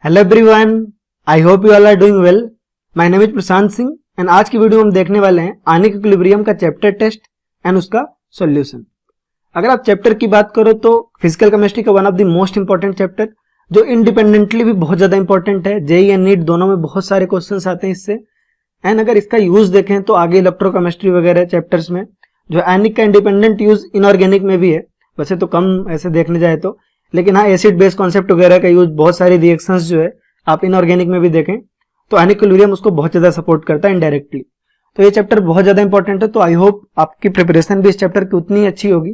Hello everyone, I hope you all are doing well. My name is Prashant Singh and आज की video हम देखने वाले हैं आयनिक इक्विलिब्रियम का चैप्टर टेस्ट एंड उसका सॉल्यूशन। अगर आप चैप्टर की बात करो तो फिजिकल केमिस्ट्री का one of the most important chapter जो इंडिपेंडेंटली भी बहुत ज्यादा इंपॉर्टेंट है। जेईई एंड नीट दोनों में बहुत सारे क्वेश्चन आते हैं इससे। एंड अगर इसका यूज देखें तो आगे इलेक्ट्रोकेमिस्ट्री वगैरह चैप्टर्स में जो आयनिक का इंडिपेंडेंट यूज इनऑर्गेनिक में भी है, वैसे तो कम ऐसे देखने जाए तो, लेकिन हाँ एसिड बेस कॉन्सेप्ट वगैरह का यूज बहुत सारी रिएक्शंस जो है आप इनऑर्गेनिक में भी देखें तो आयनिक इक्विलिब्रियम उसको बहुत ज्यादा सपोर्ट करता है इनडायरेक्टली। तो ये चैप्टर बहुत ज्यादा इंपॉर्टेंट है, तो आई होप आपकी प्रिपरेशन भी इस चैप्टर की उतनी अच्छी होगी।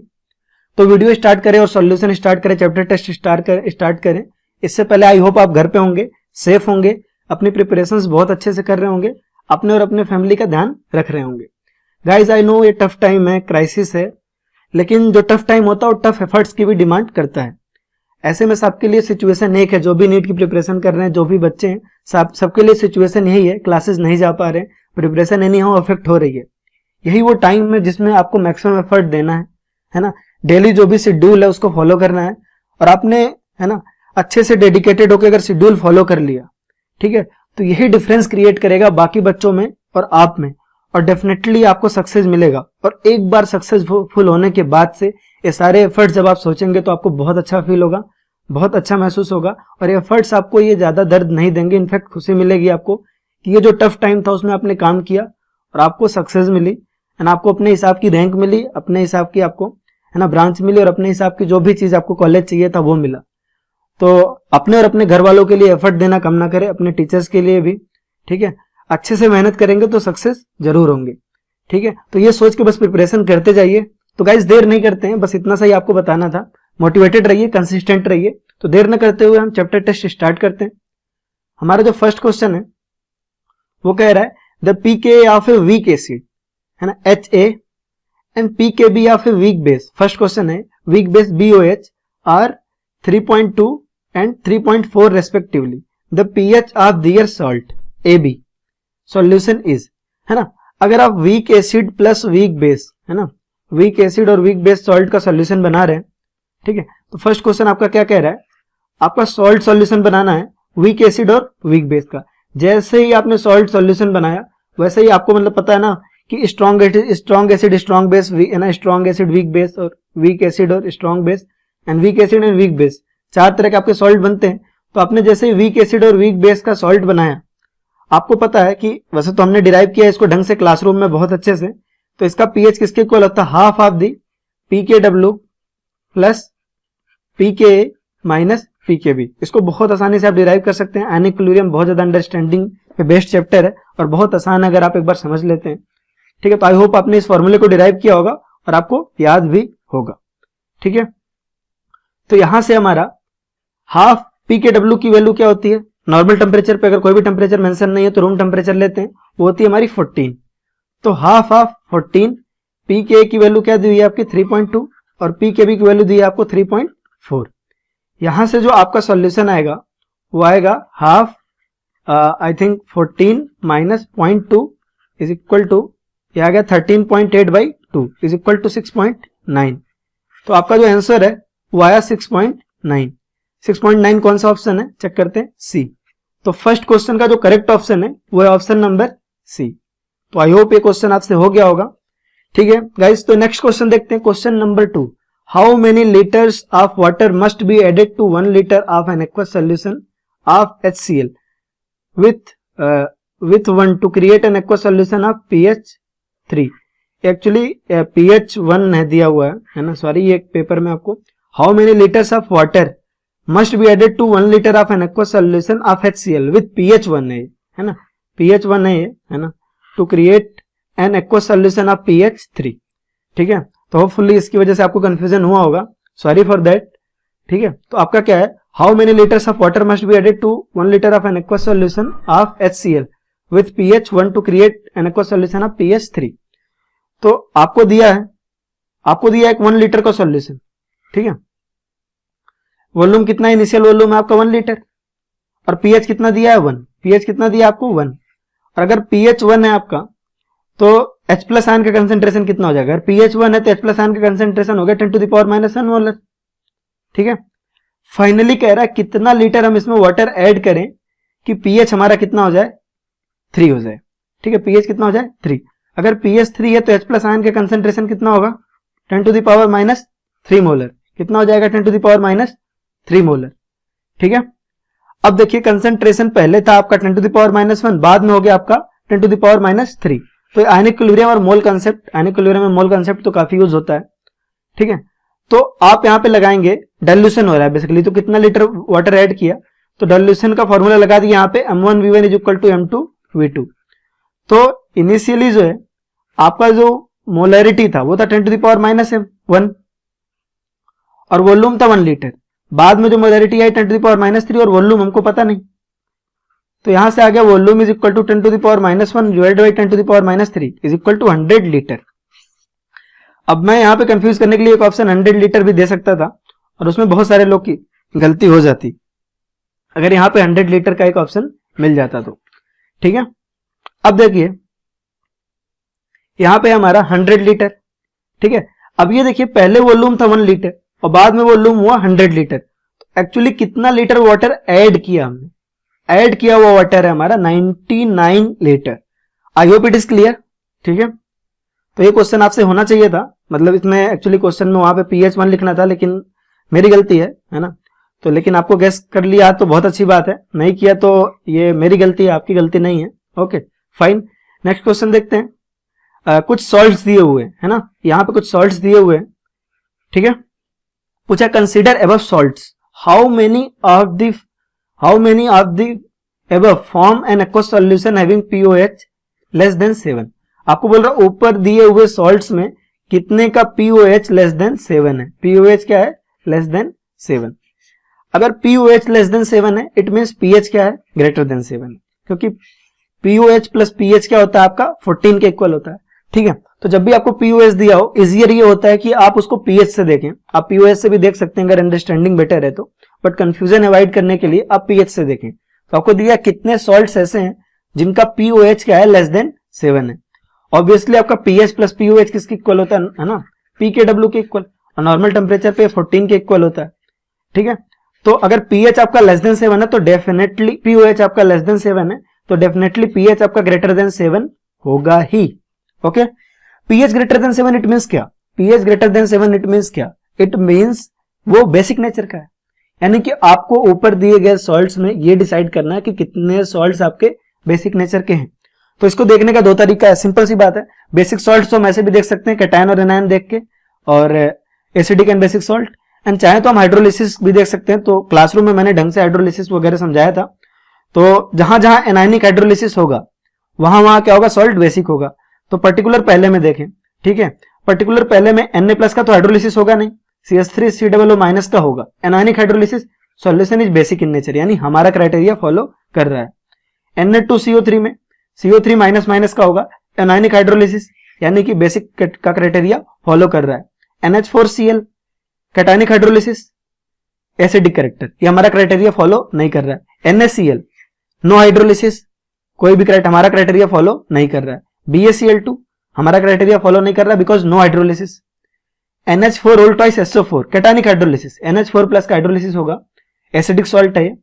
तो वीडियो स्टार्ट करें और सॉल्यूशन स्टार्ट करें, चैप्टर टेस्ट स्टार्ट करें। इससे पहले आई होप आप घर पे होंगे, सेफ होंगे, अपनी प्रिपरेशंस बहुत अच्छे से कर रहे होंगे, अपने और अपने फैमिली का ध्यान रख रहे होंगे। गाइज आई नो ये टफ टाइम है, क्राइसिस है, लेकिन जो टफ टाइम होता है वो टफ एफर्ट्स की भी डिमांड करता है। ऐसे में सबके लिए सिचुएशन एक है, जो भी नीट की प्रिपरेशन कर रहे हैं, जो भी बच्चे हैं, सबके लिए सिचुएशन यही है, क्लासेस नहीं जा पा रहे, प्रिपरेशन एनी हाउ अफेक्ट हो रही है। यही वो टाइम है जिसमें आपको मैक्सिमम एफर्ट देना है ना। डेली जो भी शेड्यूल है उसको फॉलो करना है, और आपने है ना अच्छे से डेडिकेटेड होकर अगर शेड्यूल फॉलो कर लिया, ठीक है, तो यही डिफरेंस क्रिएट करेगा बाकी बच्चों में और आप में, और डेफिनेटली आपको सक्सेस मिलेगा। और एक बार सक्सेसफुल होने के बाद से ये सारे एफर्ट्स जब आप सोचेंगे तो आपको बहुत अच्छा फील होगा, बहुत अच्छा महसूस होगा, और ये एफर्ट्स आपको ये ज्यादा दर्द नहीं देंगे, इनफैक्ट खुशी मिलेगी आपको कि ये जो टफ टाइम था उसमें आपने काम किया और आपको सक्सेस मिली, एंड आपको अपने हिसाब की रैंक मिली, अपने हिसाब की आपको है ना ब्रांच मिली, और अपने हिसाब की जो भी चीज आपको कॉलेज चाहिए था वो मिला। तो अपने और अपने घर वालों के लिए एफर्ट देना कम ना करें, अपने टीचर्स के लिए भी, ठीक है। अच्छे से मेहनत करेंगे तो सक्सेस जरूर होंगे, ठीक है। तो ये सोच के बस प्रिपरेशन करते जाइए। तो गाइस देर नहीं करते हैं, बस इतना सा ही आपको बताना था। मोटिवेटेड रहिए, कंसिस्टेंट रहिए। तो देर न करते हुए हम चैप्टर टेस्ट स्टार्ट करते हैं। हमारा जो फर्स्ट क्वेश्चन है वो कह रहा है the pK of a weak acid, है ना, HA and pKb of a weak base. First question है weak base BOH are 3.2 and 3.4 respectively. The pH of their salt AB solution is, है ना। अगर आप weak acid plus weak base, है ना, weak acid और वीक बेस सॉल्ट का solution बना रहे हैं, ठीक है, तो फर्स्ट क्वेश्चन आपका क्या कह रहा है, आपका सॉल्ट सॉल्यूशन बनाना है वीक एसिड और वीक बेस का। जैसे ही आपने सॉल्ट सॉल्यूशन बनाया वैसे ही आपको मतलब पता है ना कि स्ट्रॉन्ग एसिड स्ट्रॉन्ग बेस, है ना, स्ट्रॉन्ग एसिड वीक बेस, और वीक एसिड और strong base, and weak acid and weak base, चार तरह के आपके सॉल्ट बनते हैं। तो आपने जैसे वीक एसिड और वीक बेस का सॉल्ट बनाया, आपको पता है कि वैसे तो हमने डिराइव किया इसको ढंग से क्लासरूम में बहुत अच्छे से, तो इसका पीएच किसके इक्वल होता है, half of the PKW plus PKA minus PKB। इसको बहुत आसानी से आप डिराइव कर सकते हैं। आयनिक इक्विलिब्रियम बहुत ज्यादा अंडरस्टैंडिंग पे बेस्ड चैप्टर है और बहुत आसान है अगर आप एक बार समझ लेते हैं, ठीक है। तो आई होप आपने इस फॉर्मूले को डिराइव किया होगा और आपको याद भी होगा, ठीक है। तो यहां से हमारा हाफ PKW की वैल्यू क्या होती है, नॉर्मल टेम्परेचर पे अगर कोई भी टेम्परेचर मेंशन नहीं है तो रूम टेम्परेचर लेते हैं, वो होती है हमारी 14। तो हाफ ऑफ 14, PKA की वैल्यू क्या दी हुई है आपकी 3.2 और PKB की वैल्यू दी है आपको 3.4। यहां से जो आपका सॉल्यूशन आएगा वो आएगा half I think 14 minus 0.2 is equal to, ये आ गया 13.8/2 इज इक्वल टू 6.9। तो आपका जो आंसर है वो आया 6.9। 6.9 कौन सा ऑप्शन है, चेक करते हैं, C। तो फर्स्ट क्वेश्चन का जो करेक्ट ऑप्शन है वो है ऑप्शन नंबर C। तो आई होप ये क्वेश्चन आपसे हो गया होगा, ठीक है गाइस। तो नेक्स्ट क्वेश्चन देखते हैं, question number 2। How many litres of water must be added to 1 liter of an aqueous solution of HCl with 1 to create an aqueous solution of pH 3। Actually pH 1 है दिया हुआ है ना, sorry, ये paper में आपको how many litres of water must be added to 1 liter of an aqueous solution of HCl with pH 1 है ना, pH 1 है ना, to create an aqueous solution of pH 3, ठीक है। तो होपफुली इसकी वजह से आपको कंफ्यूजन हुआ होगा, सॉरी फॉर दैट, ठीक है। तो आपका क्या है, how many litres of water must be added to 1 liter of an aqueous solution of HCl with pH 1 to create an aqueous solution of pH 3। तो आपको दिया है एक 1 liter का सॉल्यूशन, ठीक है। वॉल्यूम कितना, इनिशियल वॉल्यूम है आपका 1 liter, और pH कितना दिया है 1, pH कितना दिया आपको 1, और अगर pH 1 है आपका तो H प्लस आयन का कंसेंट्रेशन कितना हो जाएगा, अगर pH 1 है तो H प्लस आयन का कंसेंट्रेशन हो गया 10⁻⁻⁻⁻⁻⁻⁻⁻⁻⁻⁻⁻⁻⁻⁻⁻⁻⁻⁻⁻⁻⁻⁻⁻⁻⁻⁻⁻⁻⁻⁻⁻⁻⁻⁻⁻⁻⁻⁻⁻⁻⁻⁻⁻⁻⁻⁻⁻⁻⁻⁻⁻⁻⁻⁻⁻⁻⁻⁻⁻⁻⁻⁻⁻⁻⁻⁻⁻⁻⁻⁻ फाइनली कह रहा है कितना लीटर हम इसमें वाटर ऐड करें कि पीएच हमारा कितना हो जाए, 3 हो जाए। ठीक है, पीएच कितना हो जाए, 3। अगर पीएच 3 है तो H प्लस आयन का कंसेंट्रेशन कितना होगा, 10⁻³ मोलर। कितना हो जाएगा, 10⁻³ मोलर। ठीक है, अब देखिए कंसेंट्रेशन पहले था आपका 10⁻⁻1, बाद में हो गया आपका 10⁻³ तो आयनिक इक्विलिब्रियम और मोल कंसेप्ट, आयनिक इक्विलिब्रियम में मोल कंसेप्ट तो काफी यूज होता है। ठीक है, तो आप यहां पे लगाएंगे, डाइल्यूशन हो रहा है बेसिकली, तो कितना लीटर वाटर ऐड किया, तो डाइल्यूशन का फॉर्मूला लगा दिया यहाँ पे m1v1 is equal to m2v2। तो इनिशियली जो है आपका जो मोलरिटी था वो था 10⁻⁻1 और वॉल्यूम था 1 लीटर। बाद में जो मोलरिटी आई 10⁻³ और वॉल्यूम हमको पता नहीं, तो यहां से आ गया volume is equal to 10⁻1 divided by 10⁻³ is equal to 100 litre. अब मैं यहां पे कंफ्यूज करने के लिए एक ऑप्शन 100 लीटर भी दे सकता था और उसमें बहुत सारे लोग की गलती हो जाती अगर यहां पे 100 लीटर का एक ऑप्शन मिल जाता तो। ठीक है, अब देखिए यहां पे हमारा 100 लीटर। ठीक है, अब ये देखिए पहले वॉल्यूम था 1 लीटर और बाद में वॉल्यूम हुआ 100 लीटर। तो एक्चुअली कितना लीटर वाटर ऐड किया हमने, ऐड किया हुआ वाटर है हमारा 99 litre. I hope it is clear. ठीक है, तो ये क्वेश्चन आपसे होना चाहिए था, मतलब इसमें एक्चुअली क्वेश्चन में वहां पे pH1 लिखना था लेकिन मेरी गलती है ना, तो लेकिन आपको गेस कर लिया तो बहुत अच्छी बात है, नहीं किया तो ये मेरी गलती है, आपकी गलती नहीं है। ओके फाइन, नेक्स्ट क्वेश्चन देखते हैं। कुछ सॉल्ट्स दिए हुए है ना, यहाँ पे कुछ सॉल्ट्स दिए हुए हैं। ठीक है, पूछा consider above salts, how many of the above form an aqueous solution having pOH less than 7। आपको बोल रहा ऊपर दिए हुए सॉल्ट्स में कितने का pOH लेस देन 7 है। pOH क्या है, लेस देन 7। अगर pOH लेस देन 7 है इट मींस pH क्या है, ग्रेटर देन 7, क्योंकि pOH प्लस pH क्या होता है आपका 14 के इक्वल होता है। ठीक है, तो जब भी आपको pOH दिया हो इजियर ये होता है कि आप उसको pH से देखें। आप pOH से भी देख सकते हैं अगर अंडरस्टैंडिंग बेटर है तो, बट कंफ्यूजन अवॉइड करने के लिए आप pH से देखें। तो आपको दिया कितने सॉल्ट्स ऐसे हैं जिनका pOH क्या है, लेस देन 7 है। ऑब्वियसली आपका pH प्लस pOH किसके इक्वल होता है ना, pKw के इक्वल, और नॉर्मल टेम्परेचर पे 14 के इक्वल होता है। ठीक है, तो अगर pH आपका लेस देन 7 है तो डेफिनेटली pOH आपका लेस देन 7 है तो डेफिनेटली pH आपका ग्रेटर देन 7 होगा ही। Okay, pH greater than 7 it means क्या, pH greater than 7 it means क्या, इट मींस वो बेसिक नेचर का है। यानी कि आपको ऊपर दिए गए सॉल्ट्स में ये डिसाइड करना है कि कितने सॉल्ट्स आपके बेसिक नेचर के हैं। तो इसको देखने का 2 तरीका है, सिंपल सी बात है। बेसिक सॉल्ट्स तो हम ऐसे भी देख सकते हैं कैटायन और एनायन देख के, और acidic and basic salt, and चाहे तो हम हाइड्रोलिसिस भी देख सकते हैं। तो क्लासरूम में मैंने ढंग से हाइड्रोलिसिस वगैरह समझाया था। तो जहां जहां एनायनिक हाइड्रोलिसिस होगा वहां वहां क्या होगा, सॉल्ट बेसिक होगा। तो पर्टिकुलर पहले में देखें, ठीक है, पर्टिकुलर पहले में Na+ का तो हाइड्रोलिसिस होगा नहीं, CH3COO- का होगा। Anionic hydrolysis solution is basic in nature, यानी हमारा क्राइटेरिया फॉलो कर रहा है। Na2CO3 में CO3- का होगा एनायनिक हाइड्रोलिसिस, यानी कि बेसिक का क्राइटेरिया फॉलो कर रहा है। NH4Cl cationic hydrolysis acidic character, ये हमारा क्राइटेरिया फॉलो नहीं कर रहा है। NaCl नो हाइड्रोलिसिस, कोई भी हमारा क्राइटेरिया फॉलो नहीं कर रहा है। BaCl2 हमारा क्राइटेरिया फॉलो नहीं कर रहा है because no hydrolysis. NH4 whole twice SO4 cationic hydrolysis, NH4+ का हाइड्रोलिसिस होगा, एसिडिक सॉल्ट है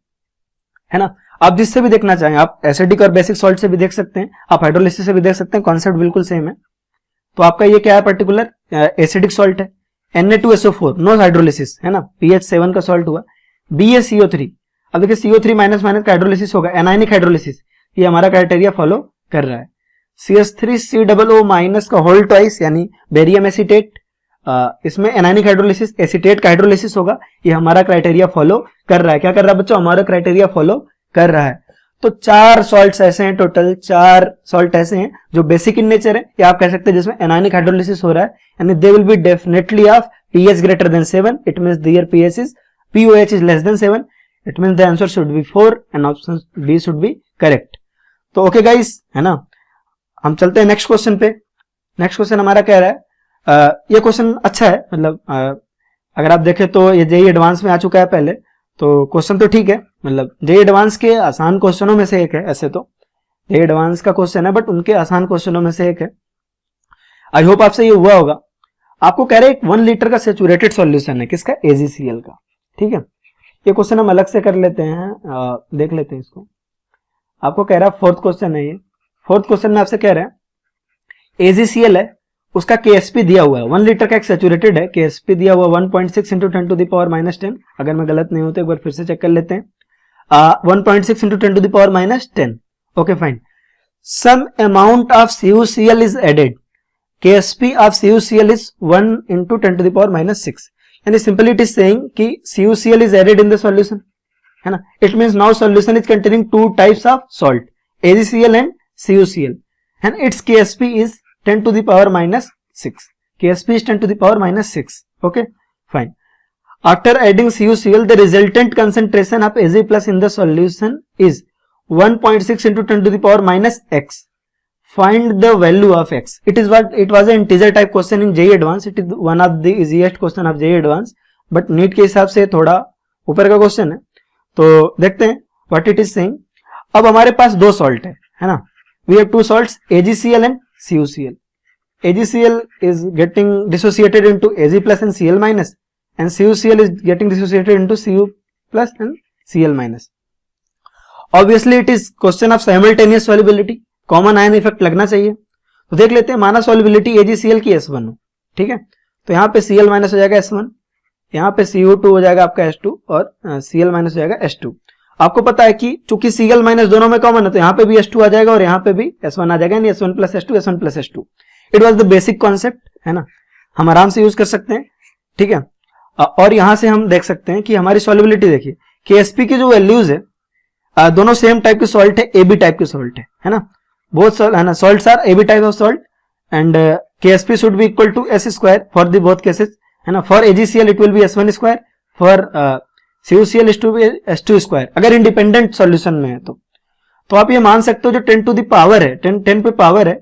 ना। आप जिससे भी देखना चाहें, आप एसिडिक और बेसिक सॉल्ट से भी देख सकते हैं, आप हाइड्रोलिसिस से भी देख सकते हैं, कॉन्सेप्ट बिल्कुल सेम है। तो आपका ये क्या है, पर्टिकुलर एसिडिक सॉल्ट है। Na2SO4 नो हाइड्रोलिसिस है ना, pH 7 का सॉल्ट हुआ। BaCO3, अब देखिए CO3- का हाइड्रोलिसिस होगा, एनायनिक हाइड्रोलिसिस, ये हमारा क्राइटेरिया फॉलो कर रहा है। CH3COO- का होल ट्वाइस यानी बेरियम एसीटेट, इसमें एनायनिक हाइड्रोलिसिस एसीटेट का हाइड्रोलिसिस होगा, ये हमारा क्राइटेरिया फॉलो कर रहा है। क्या कर रहा है बच्चों, हमारा क्राइटेरिया फॉलो कर रहा है। तो 4 सॉल्ट्स ऐसे हैं, टोटल 4 सॉल्ट ऐसे हैं जो बेसिक इन नेचर है, या आप कह सकते हैं जिसमें एनायनिक हाइड्रोलिसिस हो रहा है, यानी they will be definitely of pH greater than 7, it means their pOH is less than 7, it means the answer should be 4 and option B should be correct. तो ओके गाइस, है ना, हम चलते हैं नेक्स्ट क्वेश्चन पे। Next question हमारा कह रहा है, ये क्वेश्चन अच्छा है, मतलब अगर आप देखें तो ये जेईई एडवांस में आ चुका है पहले, तो क्वेश्चन तो ठीक है, मतलब जेईई एडवांस के आसान क्वेश्चनों में से एक है। ऐसे तो जेईई एडवांस का क्वेश्चन है बट उनके आसान क्वेश्चनों में से एक है। आई होप आपसे ये हुआ होगा। आपको कह रहे हैं 1 लीटर का सेचुरेटेड सॉल्यूशन है, किसका, AgCl का। ठीक है, ये क्वेश्चन हम अलग से कर लेते हैं, देख लेते हैं इसको। आपको कह रहा है फोर्थ क्वेश्चन है ये, फोर्थ क्वेश्चन में आपसे कह रहा है AgCl है, उसका KSP दिया हुआ है, 1 लीटर का एक सैचुरेटेड है, KSP दिया हुआ 1.6 into 10 to the power minus 10, अगर मैं गलत नहीं हूं तो एक बार फिर से चेक कर लेते हैं, 1.6 into 10 to the power minus 10, okay fine. Some amount of CuCl is added, KSP of CuCl is 1 into 10 to the power minus 6, यानी सिंपली इट इज सेइंग कि CuCl is added in the solution, है ना। It means now solution is containing two types of salt, AgCl and CuCl, and its KSP is 10 to the power minus 6. KSP is 10 to the power minus 6. Okay, fine. After adding CuCl, the resultant concentration of Ag plus in the solution is 1.6 into 10 to the power minus x. Find the value of x. It was an integer type question in JEE Advanced. It is one of the easiest question of JEE Advanced. But NEET के हिसाब से थोड़ा ऊपर का question है, तो देखते हैं what it is saying. अब हमारे पास दो सॉल्ट है ना. We have two salts, AgCl and CuCl. AgCl is getting dissociated into Ag plus and Cl minus, and CuCl is getting dissociated into Cu plus and Cl minus. Obviously it is question of simultaneous solubility. Common ion effect लगना चाहिए, तो देख लेते हैं. माना solubility AgCl की S1 हो, ठीक है, तो यहाँ पे Cl माइनस हो जाएगा S1, यहाँ पे CO2 हो जाएगा आपका S2 और Cl माइनस हो जाएगा S2. आपको पता है कि चूंकि Cl माइनस दोनों में कॉमन है तो यहाँ पे भी S2 आ जाएगा और यहाँ पे भी S1 आ जाएगा, यानी S1 plus S2, S1 plus S2. It was the basic concept, है ना, हम आराम से यूज कर सकते हैं, ठीक है. और यहाँ से हम देख सकते हैं कि हमारी सॉल्युबिलिटी देखिए, KSP की जो वैल्यूज है दोनों सेम टाइप के सॉल्ट है, AB टाइप के सॉल्ट है ना. both salt है ना, salts are AB type of salt and KSP should be equal to S square for the both cases, है ना. For AgCl it will be S1 square, for CuCl is to be S2 square. अगर independent solution में है तो आप ये मान सकते हो जो 10 टू द पावर है, 10 पे पावर है,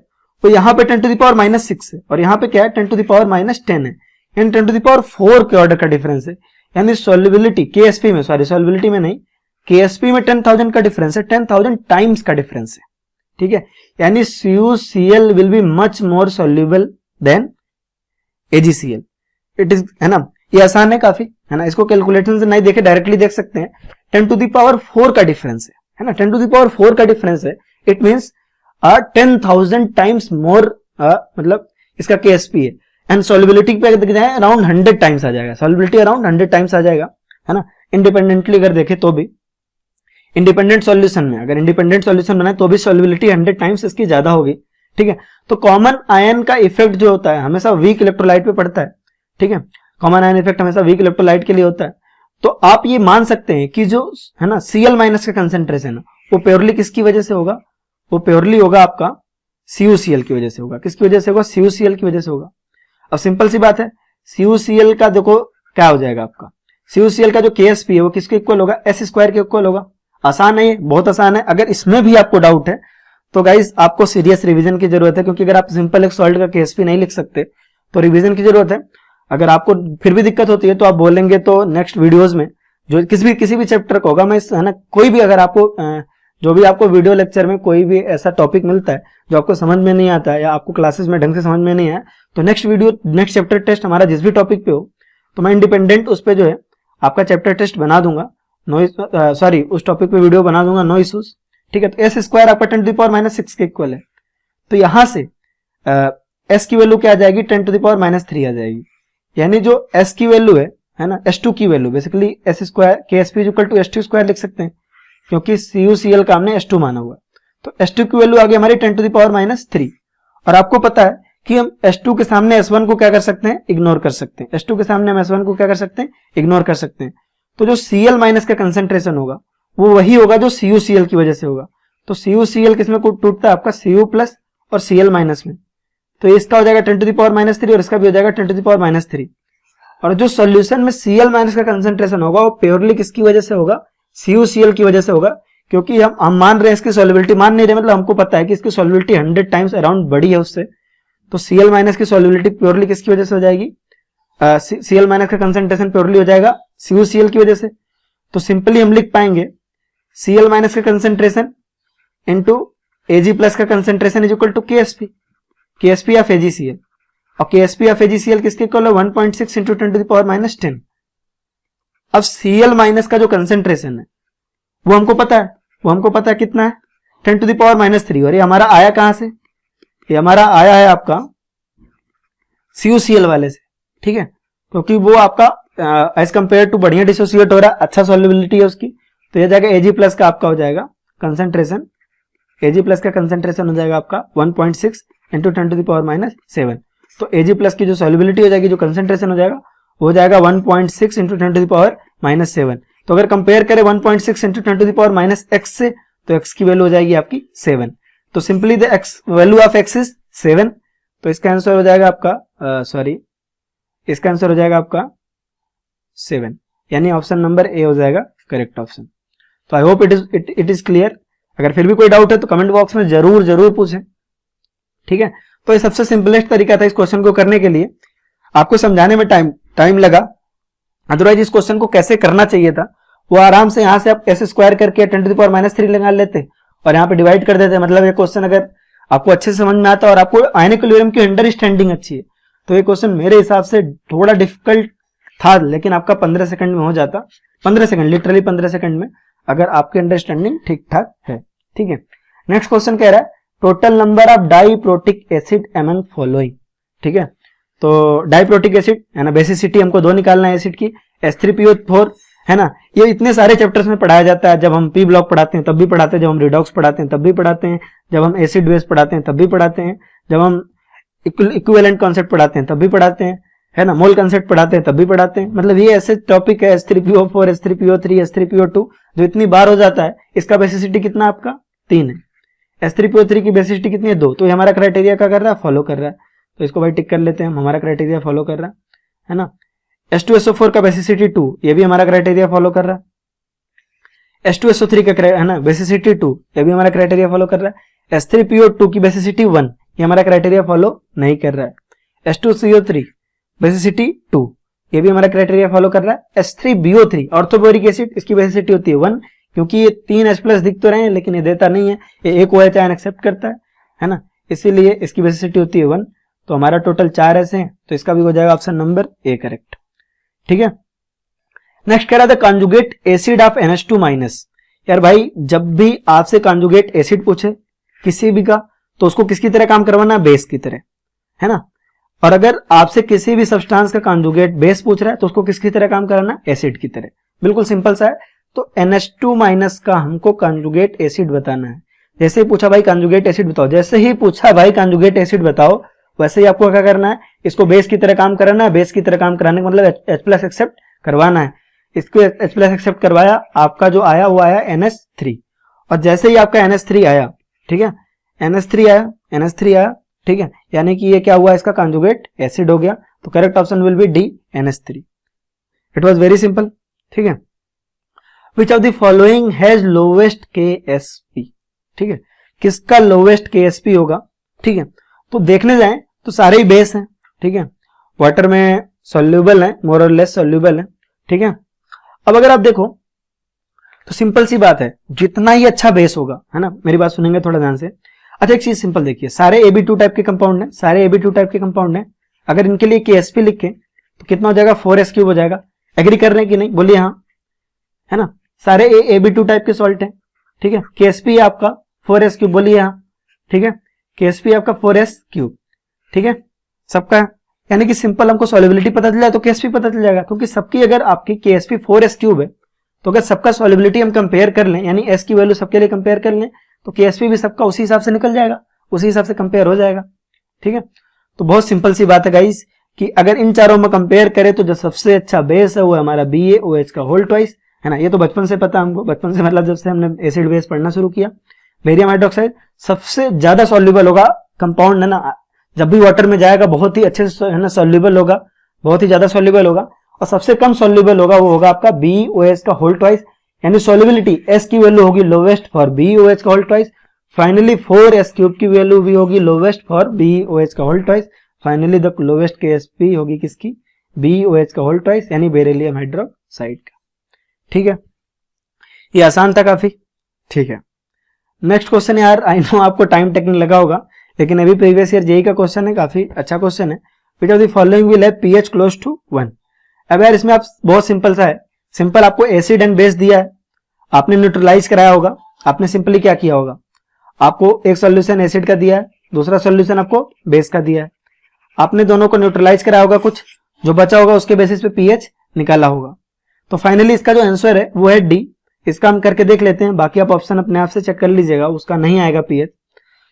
तो यहाँ पे 10 टू द पावर माइनस 6 है और यहाँ पे क्या है 10 टू द पावर माइनस 10 है, यानी 10 टू द पावर 4 के ऑर्डर का डिफरेंस है. यानी सॉल्युबिलिटी KSP में, सॉरी सॉल्युबिलिटी में नहीं, KSP में 10,000 का डिफरेंस है, 10,000 टाइम्स का डिफरेंस है, ठीक है. यानी CuCl will be much more soluble than AgCl. It is, है ना, ये आसान है काफी, है ना. इसको कैलकुलेशन से नहीं देखे डायरेक्टली देख सकते हैं. 10 टू द पावर 4 का डिफरेंस है ना, 10 टू द पावर 4 का डिफरेंस है. इट मींस 10,000 टाइम्स मोर, मतलब इसका KSP है. एंड सॉल्युबिलिटी पे अगर जाए अराउंड 100 टाइम्स आ जाएगा, सॉल्युबिलिटी अराउंड 100 टाइम्स आ जाएगा, है ना. इंडिपेंडेंटली अगर देखे तो भी, इंडिपेंडेंट सॉल्यूशन में अगर इंडिपेंडेंट सॉल्यूशन बनाए तो भी सॉल्युबिलिटी 100 टाइम्स इसकी ज्यादा होगी, ठीक है. तो कॉमन आयन का इफेक्ट जो होता है हमेशा वीक इलेक्ट्रोलाइट पे पड़ता है, ठीक है. कॉमन आयन इफेक्ट हमेशा वीक इलेक्ट्रोलाइट के लिए होता है. तो आप ये मान सकते हैं कि जो है ना Cl माइनस का कंसेंट्रेशन है वो प्योरली किसकी वजह से होगा, वो प्योरली होगा आपका CuCl की वजह से होगा. किसकी वजह से होगा, CuCl की वजह से होगा. अब सिंपल सी बात है, CuCl का देखो क्या हो जाएगा आपका, CuCl का जो KSP है वो किसके इक्वल होगा, S स्क्वायर के इक्वल होगा. आसान है ये, बहुत आसान है. अगर इसमें भी आपको डाउट है तो गाइज आपको सीरियस रिवीजन की जरूरत है, क्योंकि अगर आप सिंपल एक सॉल्ट का KSP नहीं लिख सकते तो रिवीजन की जरूरत है. अगर आपको फिर भी दिक्कत होती है तो आप बोलेंगे तो नेक्स्ट वीडियोस में जो किसी भी चैप्टर का होगा, मैं है ना, कोई भी अगर आपको जो भी आपको वीडियो लेक्चर में कोई भी ऐसा टॉपिक मिलता है जो आपको समझ में नहीं आता है या आपको क्लासेस में ढंग से समझ में नहीं आया, तो नेक्स्ट चैप्टर टेस्ट हमारा जिस भी टॉपिक पे हो तो मैं इंडिपेंडेंट उस पे जो है आपका चैप्टर टेस्ट बना दूंगा, उस टॉपिक पे वीडियो बना दूंगा, नो इश्यूज, ठीक है. तो S स्क्वायर आपका 10 टू द पावर माइनस 6 के इक्वल है, तो यहां से S की वैल्यू क्या आ जाएगी, 10 टू द पावर माइनस 3 आ जाएगी. यानी जो S की वैल्यू है ना, S2 की value basically S square KSP equal to S2 square लिख सकते हैं, क्योंकि CuCl का हमने S2 माना हुआ है. तो S2 की वैल्यू आ गई हमारी 10 टू द पावर माइनस 3. और आपको पता है कि हम S2 के सामने S1 को क्या कर सकते हैं, इग्नोर कर सकते हैं. S2 के सामने हम S1 को क्या कर सकते हैं, इग्नोर कर सकते हैं. तो जो Cl माइनस का कंसेंट्रेशन होगा वो वही होगा जो CuCl की वजह से होगा. तो CuCl किसमें टूटता है, आपका Cu प्लस और Cl माइनस में. तो इसका हो जाएगा 10 टू द पावर माइनस 3 और इसका भी हो जाएगा 10 टू द पावर माइनस 3. और जो सोल्यूशन में Cl माइनस का कंसेंट्रेशन होगा वो प्योरली किसकी वजह से होगा, CuCl की वजह से होगा. क्योंकि हम मान रहे हैं इसकी सॉल्युबिलिटी, मान नहीं रहे मतलब हमको पता है कि इसकी सॉल्युबिलिटी 100 टाइम्स अराउंड बड़ी है उससे. तो Cl माइनस की सॉल्युबिलिटी प्योरली किसकी वजह से हो जाएगी, Cl माइनस का कंसेंट्रेशन प्योरली हो जाएगा CuCl की वजह से. तो सिंपली हम लिख पाएंगे Cl माइनस का कंसेंट्रेशन इनटू Ag प्लस का concentration is equal to KSP of AgCl. और KSP ऑफ AgCl किसके इक्वल है, 1.6 into 10 to the power minus 10. अब Cl माइनस का जो कंसेंट्रेशन है वो हमको पता है, कितना है 10⁻³ और ये हमारा आया कहां से, ये हमारा आया है आपका CuCl वाले से, ठीक है, क्योंकि वो आपका एज कंपेयर टू बढ़िया डिसोसिएट हो रहा है, अच्छा सॉल्युबिलिटी है उसकी, तो ये जाएगा Ag प्लस का आपका हो जाएगा कंसेंट्रेशन, Ag प्लस का कंसेंट्रेशन हो जाएगा आपका 1.6 इंटू 10⁻⁷, तो Ag प्लस की जो सॉल्युबिलिटी हो जाएगी, जो कंसेंट्रेशन हो जाएगा वो हो जाएगा 1.6 इंटू 10⁻⁷। तो अगर कंपेयर करें 1.6 इंटू 10⁻x से, तो x की वैल्यू हो जाएगी आपकी 7। तो simply the x value of x is 7, तो इसका आंसर हो जाएगा आपका इसका आंसर हो जाएगा आपका 7, यानी ऑप्शन नंबर ए हो जाएगा करेक्ट ऑप्शन। तो I hope it is clear. अगर फिर भी कोई डाउट है तो कमेंट बॉक्स में जरूर पूछें, ठीक है। तो ये सबसे सिंपलेस्ट तरीका था इस क्वेश्चन को करने के लिए, आपको समझाने में टाइम लगा, अदरवाइज इस क्वेश्चन को कैसे करना चाहिए था वो आराम से यहाँ से आप ऐसे स्क्वायर करके 10⁻³ लगा लेते और यहाँ पे डिवाइड कर देते। मतलब ये क्वेश्चन अगर आपको अच्छे से समझ में आता और आपको आयनिक इक्विलिब्रियम की अंडरस्टैंडिंग अच्छी है तो ये क्वेश्चन मेरे हिसाब से थोड़ा डिफिकल्ट था, लेकिन आपका 15 सेकंड में हो जाता, 15 सेकंड, लिटरली 15 सेकंड में, अगर आपकी अंडरस्टैंडिंग ठीक ठाक है, ठीक है। नेक्स्ट क्वेश्चन कह रहा है total number of diprotic acid among following, ठीक है। तो डाइप्रोटिक एसिड है ना, बेसिसिटी हमको 2 निकालना है एसिड की, H3PO4 है ना, ये इतने सारे चैप्टर्स में पढ़ाया जाता है। जब हम पी ब्लॉक पढ़ाते हैं तब भी पढ़ाते हैं, जब हम रिडॉक्स पढ़ाते हैं तब भी पढ़ाते हैं, जब हम एसिड बेस पढ़ाते हैं तब भी पढ़ाते हैं, जब हम इक्विवेलेंट कॉन्सेप्ट पढ़ाते हैं तब भी पढ़ाते हैं, है ना, मोल कॉन्सेप्ट पढ़ाते हैं तब भी पढ़ाते हैं। मतलब ये ऐसे टॉपिक है H3PO4, H3PO3, H3PO2 जो इतनी बार हो जाता है, इसका बेसिसिटी कितना आपका 3 है, H3PO3 की बेसिसिटी कितनी है 2, तो ये हमारा क्राइटेरिया क्या कर रहा है, फॉलो कर रहा है। तो इसको भाई टिक कर लेते हैं, हमारा क्राइटेरिया फॉलो कर रहा है ना। H2SO4 का बेसिसिटी 2, ये भी हमारा क्राइटेरिया फॉलो कर रहा है। H2SO3 का है ना बेसिसिटी 2, ये भी हमारा क्राइटेरिया फॉलो कर रहा है। H3PO2 की बेसिसिटी 1, ये हमारा क्राइटेरिया फॉलो नहीं कर रहा है। H2CO3 बेसिसिटी 2, ये भी हमारा क्राइटेरिया फॉलो कर रहा है। H3BO3 ऑर्थोबोरिक एसिड, इसकी बेसिसिटी होती है 1, क्योंकि ये 3 H+ दिख तो रहे हैं लेकिन ये देता नहीं है, ये एक OH आयन एक्सेप्ट करता है ना, इसीलिए इसकी बेसिसिटी होती है 1। तो हमारा टोटल 4 ऐसे हैं, तो इसका भी हो जाएगा ऑप्शन नंबर ए करेक्ट, ठीक है। नेक्स्ट कह रहा था conjugate acid of NH2 minus. यार भाई जब भी आपसे कॉन्जुगेट एसिड पूछे किसी भी का, तो उसको किसकी तरह काम करवाना है, बेस की तरह, है ना। और अगर आपसे किसी भी सब्सटेंस का कॉन्जुगेट बेस पूछ रहा है तो उसको किसकी तरह काम कराना है, एसिड की तरह, बिल्कुल सिंपल सा है। तो NH2 माइनस का हमको कॉन्जुगेट एसिड बताना है। जैसे ही पूछा भाई कॉन्जुगेट एसिड बताओ, जैसे ही पूछा भाई कॉन्जुगेट एसिड बताओ, वैसे ही आपको क्या करना है, इसको बेस की तरह काम कराना है। बेस की तरह काम कराने का मतलब H+ एक्सेप्ट करवाना है। इसको H+ एक्सेप्ट करवाया, आपका जो आया वो आया NH3, और जैसे ही आपका NH3 आया, ठीक है, NH3 आया, ठीक है, यानी कि ये क्या हुआ, इसका कॉन्जुगेट एसिड हो गया। तो correct option will be D, NH3। It was very simple, ठीक है। Which of the following has lowest KSP, ठीक है, किसका लोवेस्ट KSP होगा, ठीक है। तो देखने जाएं तो सारे ही बेस हैं, ठीक है, वाटर में सॉल्यूबल है, मोर और लेस सॉल्यूबल है, ठीक है। अब अगर आप देखो तो सिंपल सी बात है, जितना ही अच्छा बेस होगा, है ना, मेरी बात सुनेंगे थोड़ा ध्यान से। अच्छा एक चीज सिंपल देखिए, सारे AB2 टाइप के कंपाउंड हैं, सारे AB2 टाइप के कंपाउंड हैं, अगर इनके लिए KSP लिखे तो कितना हो जाएगा, 4s³ हो जाएगा। एग्री कर रहे हैं कि नहीं, बोलिए हाँ, है ना, सारे AB2 टाइप के सॉल्ट हैं, ठीक है। KSP आपका 4s³, बोलिए हाँ, ठीक है, KSP आपका 4s³, ठीक है, सबका, यानी कि सिंपल हमको सॉल्युबिलिटी पता चल जाए तो KSP पता चल जाएगा, क्योंकि सबकी अगर आपकी KSP 4s³ है तो अगर सबका सॉल्युबिलिटी हम कंपेयर कर लें, यानी S की वैल्यू सबके लिए कंपेयर कर लें, तो KSP भी सबका उसी हिसाब से निकल जाएगा, उसी हिसाब से कंपेयर हो जाएगा, ठीक है। तो बहुत सिंपल सी बात है गाइस कि अगर इन चारों में कंपेयर करें तो जो सबसे अच्छा बेस है वो हमारा BaOH का होल ट्वाइस, है ना। ये तो बचपन से पता हमको, बचपन से मतलब जब से हमने एसिड बेस पढ़ना शुरू किया। बेरियम हाइड्रोक्साइड सबसे ज्यादा सॉल्युबल होगा कंपाउंड, है ना, जब भी वाटर में जाएगा बहुत ही अच्छे से, है ना, सॉल्युबल होगा, बहुत ही ज्यादा सॉल्युबल होगा। और सबसे कम सॉल्युबल होगा वो होगा आपका BaOH का होल ट्वाइस, यानी सॉल्युबिलिटी S की वैल्यू होगी लोवेस्ट फॉर BaOH का होल ट्वाइस। फाइनली 4s³ की वैल्यू भी होगी लोवेस्ट फॉर BaOH का whole twice. Finally the lowest KSP होगी किसकी, BaOH का होल ट्वाइस, यानी बेरिलियम हाइड्रोक्साइड का, ठीक है। ये आसान था काफी, ठीक है। नेक्स्ट क्वेश्चन यार, आई नो आपको टाइम टेकिंग लगा होगा, लेकिन अभी प्रीवियस ईयर जेईई का क्वेश्चन है, काफी अच्छा क्वेश्चन है। Which of the following will have pH close to 1। अब यार इसमें आप बहुत सिंपल सा है, सिंपल आपको एसिड एंड बेस दिया है, आपने न्यूट्रलाइज कराया होगा। आपने सिंपली क्या किया होगा, आपको एक सॉल्यूशन एसिड का दिया है, दूसरा सॉल्यूशन आपको बेस का दिया है, आपने दोनों को न्यूट्रलाइज कराया होगा, कुछ जो बचा होगा उसके बेसिस पे पीएच निकाला होगा। तो फाइनली इसका जो आंसर है वो है डी। इसका हम करके देख लेते हैं, बाकी आप ऑप्शन अपने आप से चेक कर लीजिएगा, उसका नहीं आएगा पीएच।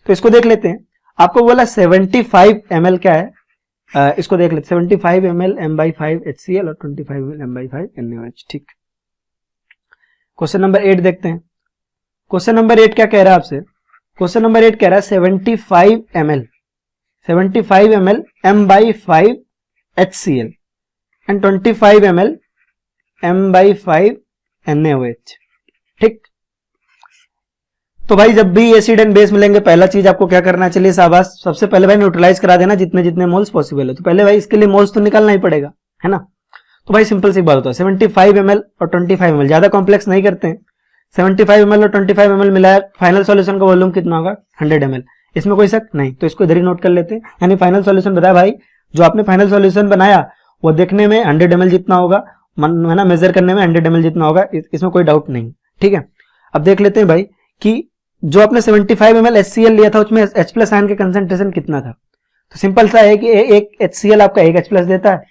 तो इसको देख लेते हैं। आपको बोला 75 ml क्या है, इसको देख लेते 75 ml M/5 HCl और 25 ml M/5 NaOH। ठीक, क्वेश्चन नंबर 8 देखते हैं। क्वेश्चन नंबर 8 क्या कह रहा है आपसे, क्वेश्चन नंबर 8 कह रहा है 75 ml M/5 HCl and 25 ml M/5 NaOH। ठीक, तो भाई जब भी एसिड एंड बेस मिलेंगे पहला चीज आपको क्या करना है, चलिए शाबाश, सबसे पहले भाई न्यूट्रलाइज करा देना जितने जितने मोल्स पॉसिबल है। तो पहले भाई इसके लिए मोल्स तो निकालना ही पड़ेगा, है ना। तो भाई सिंपल सी बात होता है, 75 ml और 25 ml, ज्यादा कॉम्प्लेक्स नहीं करते हैं। 75 ml और 25 ml मिलाया, फाइनल सॉल्यूशन का वॉल्यूम कितना होगा 100 ml, इसमें कोई शक नहीं। तो इसको इधर ही नोट कर लेते हैं, यानी फाइनल सॉल्यूशन बताया भाई, जो आपने फाइनल सॉल्यूशन बनाया वो देखने में 100 ml जितना होगा, है ना, मेजर करने में 100 ml जितना होगा, इसमें कोई डाउट नहीं। ठीक है, अब देख लेते हैं भाई कि जो आपने 75 ml HCl लिया था उसमें H+ आयन के कंसंट्रेशन कितना था। तो सिंपल सा है कि एक HCl आपका एक H+ देता है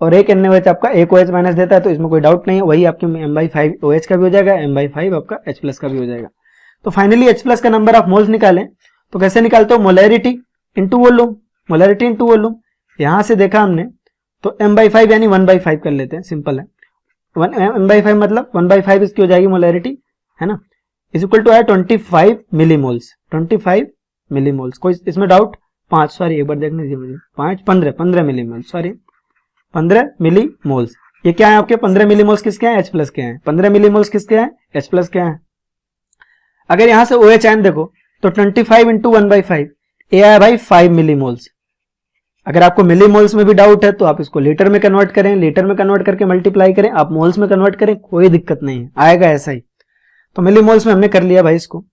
और एक NaOH आपका एक OH- देता है, तो इसमें कोई डाउट नहीं है, वही आपके M/5 OH का भी हो जाएगा, M/5 आपका H+ का भी हो जाएगा। तो फाइनली H+ का नंबर ऑफ मोल्स निकालें तो कैसे निकालते हो, molarity into volume, molarity into volume. यहां से देखा हमने तो M/5 यानी 1/5 कर लेते हैं, सिंपल है। M/5 मतलब 1/5 इसकी हो जाएगी मोलैरिटी, है ना, इज इक्वल टू है 25 मिलीमोल्स, 25 मिलीमोल्स। कोई इसमें डाउट, 5 सॉरी एक बार देखने दीजिए मुझे, 15 मिलीमोल्स, सॉरी 15 मिलीमोल्स। ये क्या है आपके 15 मिलीमोल्स किसके हैं, H+ के हैं। 15 मिलीमोल्स किसके हैं, H+ के हैं। अगर यहां से OH आयन देखो तो 25 इंटू 1/5, ये आया भाई 5 मिलीमोल्स। अगर आपको मिलीमोल्स में भी डाउट है तो आप इसको लीटर में कन्वर्ट करें, लीटर में कन्वर्ट करके मल्टीप्लाई करें, आप मोल्स में कन्वर्ट करें, कोई दिक्कत नहीं है, आएगा ऐसा ही। तो मिलीमोल्स में हमने कर लिया भाई, इसको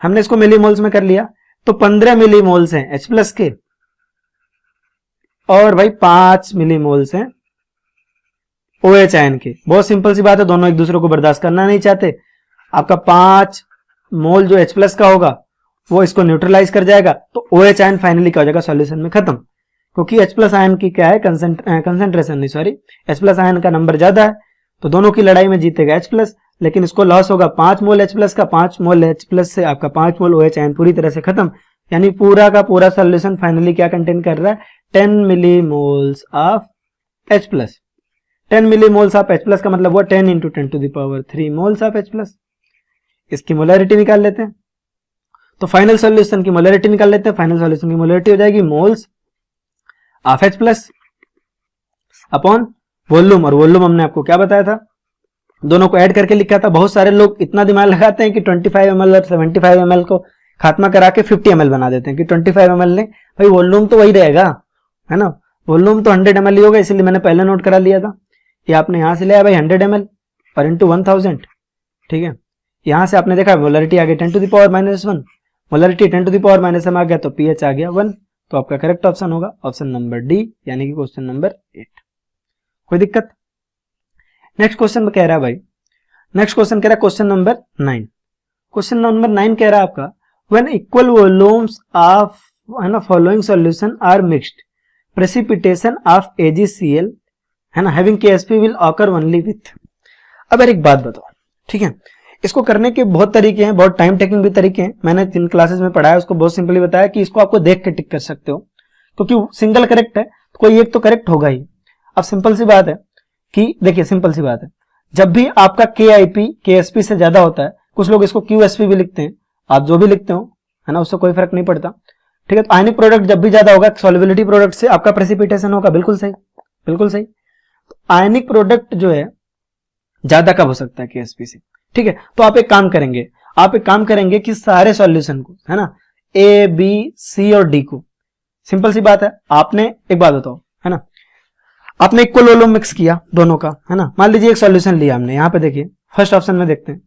हमने इसको मिलीमोल्स में कर लिया, तो 15 मिलीमोल्स हैं H+ के और भाई 5 मिलीमोल्स हैं OH आयन के। बहुत सिंपल सी बात है, दोनों एक दूसरे को बर्दाश्त करना नहीं चाहते। आपका 5 मोल जो H+ का होगा वो इसको न्यूट्रलाइज कर जाएगा, तो OH आयन फाइनली क्या हो जाएगा सॉल्यूशन में खत्म, क्योंकि H+ आयन की क्या है कंसेंट्रेशन नहीं सॉरी H+ आयन का नंबर ज्यादा है, तो दोनों की लड़ाई में जीतेगा H+, लेकिन इसको लॉस होगा 5 मोल H+ का, 5 मोल H+ से आपका 5 मोल OH आयन पूरी तरह से खत्म, यानी पूरा का पूरा सॉल्यूशन फाइनली क्या कंटेन कर रहा है, 10 millimoles of H+। 10 millimoles of H+ का मतलब हुआ 10 इंटू 10⁻³ मोल्स ऑफ H+। इसकी मोलैरिटी निकाल लेते हैं, तो फाइनल सॉल्यूशन की मोलैरिटी निकाल लेते हैं। फाइनल सॉल्यूशन की मोलैरिटी हो जाएगी moles of H+ upon volume, और वॉल्यूम हमने आपको क्या बताया था, दोनों को ऐड करके लिखा था। बहुत सारे लोग इतना दिमाग लगाते हैं कि 25 ml और 75 ml को खात्मा करा के 50 ml बना देते हैं कि 25 ml ले, भाई वॉल्यूम तो वही रहेगा, है ना, वॉल्यूम तो 100 ml ही होगा, इसलिए मैंने पहले नोट करा लिया था। ये आपने यहां से लिया भाई 100 ml और इंटू 1000, ठीक है। यहां से आपने देखा मोलैरिटी आ गई 10⁻⁻1, मोलैरिटी 10⁻⁻1 आ गया तो पीएच आ गया 1, तो आपका करेक्ट ऑप्शन होगा ऑप्शन नंबर डी, यानी कि क्वेश्चन नंबर 8। कोई दिक्कत। नेक्स्ट क्वेश्चन कह रहा है भाई, नेक्स्ट क्वेश्चन कह रहा है क्वेश्चन नंबर 9। क्वेश्चन नंबर 9 कह रहा है आपका व्हेन इक्वल वॉल्यूम्स ऑफ, है ना, following solution are mixed, precipitation of AgCl, है ना, having KSP will occur only with. अब यार एक बात बताओ, ठीक है, इसको करने के बहुत तरीके हैं, बहुत टाइम टेकिंग भी तरीके हैं। मैंने 3 क्लासेस में पढ़ाया, उसको बहुत सिंपली बताया कि इसको आपको देख के टिक कर सकते हो, क्योंकि सिंगल करेक्ट है तो कोई एक तो करेक्ट होगा ही। अब सिंपल सी बात है कि देखिए, सिंपल सी बात है, जब भी आपका KIP KSP से ज्यादा होता है, कुछ लोग इसको QSP भी लिखते हैं, आप जो भी लिखते हो, है ना, उससे कोई फर्क नहीं पड़ता, ठीक है। तो आयनिक प्रोडक्ट जब भी ज्यादा होगा, सॉल्युबिलिटी प्रोडक्ट से आपका प्रेसिपिटेशन होगा, बिल्कुल सही, बिल्कुल सही। तो आयनिक प्रोडक्ट जो है ज्यादा कब हो सकता है KSP से, ठीक है। तो आप एक काम करेंगे, आप एक काम करेंगे कि सारे सॉल्यूशन को, है ना, A B C और D को, सिंपल सी बात है, आपने एक बात बताओ, है ना, आपने इक्वल वॉल्यूम मिक्स किया दोनों का, है ना, मान लीजिए एक सॉल्यूशन लिया हमने, यहां पे देखिए फर्स्ट ऑप्शन में देखते हैं,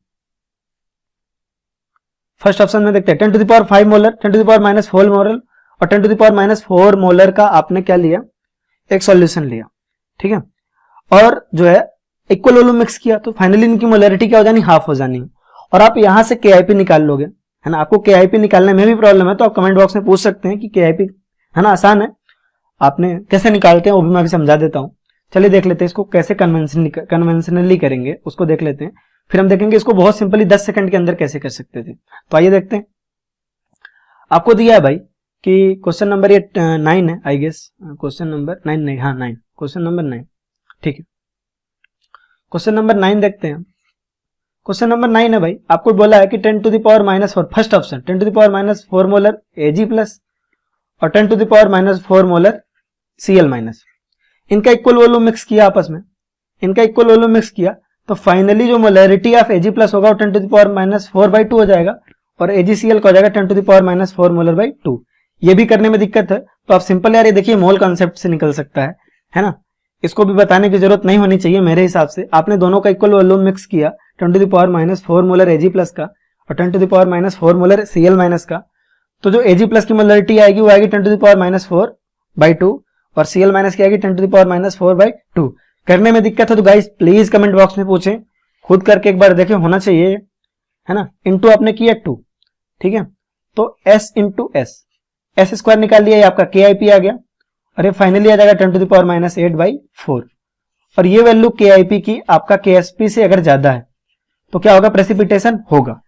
फर्स्ट ऑप्शन में देखते हैं 10⁵ मोलर, 10⁻⁴ मोलर और 10⁻⁴ मोलर का आपने क्या लिया, एक सॉल्यूशन लिया, ठीक है। और जो है इक्वल वॉल्यूम मिक्स किया तो फाइनली इनकी मोलैरिटी क्या हो जानी, हाफ हो जानी है। और आप यहां से KIP निकाल लोगे, है ना। आपको KIP निकालने में भी प्रॉब्लम है तो आप कमेंट बॉक्स में पूछ सकते हैं कि KIP, है ना, आसान है, आपने कैसे निकालते हैं वो भी मैं अभी समझा देता हूं। चलिए देख लेते हैं इसको कैसे कन्वेंशनली करेंगे, उसको देख लेते हैं। फिर हम देखेंगे इसको बहुत सिंपली 10 सेकंड के अंदर कैसे कर सकते थे। तो आइए देखते हैं। आपको दिया है भाई कि क्वेश्चन नंबर ये 9 है, आई गेस क्वेश्चन नंबर 9 नहीं, हाँ 9, क्वेश्चन नंबर 9, ठीक है। क्वेश्चन नंबर 9 देखते हैं। क्वेश्चन नंबर 9 है भाई, आपको बोला है कि 10 to the power -4, first option 10 to the power -4 molar Ag plus और 10 to the power -4 molar Cl-, इनका इक्वल वॉल्यूम मिक्स किया आपस में, इनका इक्वल वॉल्यूम मिक्स किया तो फाइनली जो मोलैरिटी ऑफ Ag प्लस होगा वो 10 टू द पावर -4/2 हो जाएगा और AgCl का हो जाएगा 10 टू द पावर -4 मोलर/2। ये भी करने में दिक्कत है तो आप सिंपल यार ये देखिए मोल कॉन्सेप्ट से निकल सकता है ना। इसको भी बताने की जरूरत नहीं होनी चाहिए मेरे हिसाब से। आपने दोनों का इक्वल वॉल्यूम मिक्स किया 10 to the power -4 molar Ag plus का और 10 to the power -4 molar Cl- का, तो जो Ag प्लस की मोलरिटी आएगी वो आएगी 10 टू द पावर -4/2 और Cl- की आएगी 10 टू द पावर -4/2। करने में दिक्कत है तो गाइस प्लीज कमेंट बॉक्स में पूछें, खुद करके एक बार देखें, होना चाहिए, है ना। इनटू आपने किया 2, ठीक है, तो S इंटू S स्क्वायर निकाल लिया, ये आपका KIP आ गया और ये फाइनली आ जाएगा 10 टू द पावर -8/4 और ये वैल्यू KIP की आपका KSP से अगर ज्यादा है तो क्या होगा, प्रेसिपिटेशन होगा,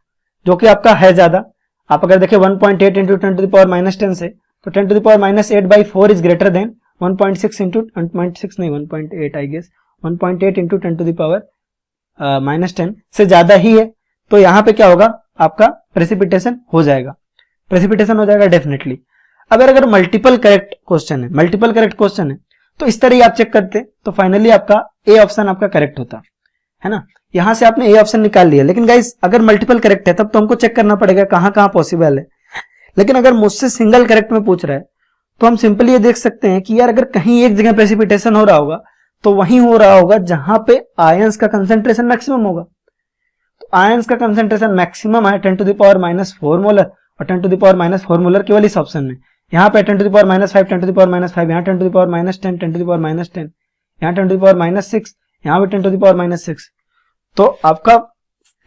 जो कि आपका है ज्यादा। आप अगर देखें 1.8 इंटू 10 टू द पावर -10 से तो 10 to the power -8/4 is greater than 1.6 into 1.6 नहीं 1.8 I guess 1.8 into 10 to the power -10 से ज्यादा ही है। तो यहां पे क्या होगा, आपका प्रेसिपिटेशन हो जाएगा, प्रेसिपिटेशन हो जाएगा डेफिनेटली। अगर मल्टीपल करेक्ट क्वेश्चन है, मल्टीपल करेक्ट क्वेश्चन है तो इस तरह ही आप चेक करते तो फाइनली आपका ए ऑप्शन आपका करेक्ट होता, है ना। यहां से आपने ए ऑप्शन निकाल लिया, लेकिन गाइस अगर मल्टीपल करेक्ट है तब तो हमको चेक करना पड़ेगा कहां कहां पॉसिबल है। लेकिन अगर मुझसे सिंगल करेक्ट में पूछ रहा है तो हम सिंपली ये देख सकते हैं कि यार अगर कहीं एक जगह प्रेसिपिटेशन हो रहा होगा तो वहीं हो रहा होगा जहां पे आयंस का कंसेंट्रेशन मैक्सिमम होगा। तो आयंस का कंसेंट्रेशन मैक्सिमम है 10 टू द पावर -4 मोलर और 10 टू द पावर -4 मोलर केवल इस ऑप्शन में। यहाँ पे 10 to the power -5, 10 to the power -5, यहाँ 10 to the power -10, 10 to the power -10, यहाँ 10 टू द पावर -6, यहाँ पे 10 टू द पावर -6। तो आपका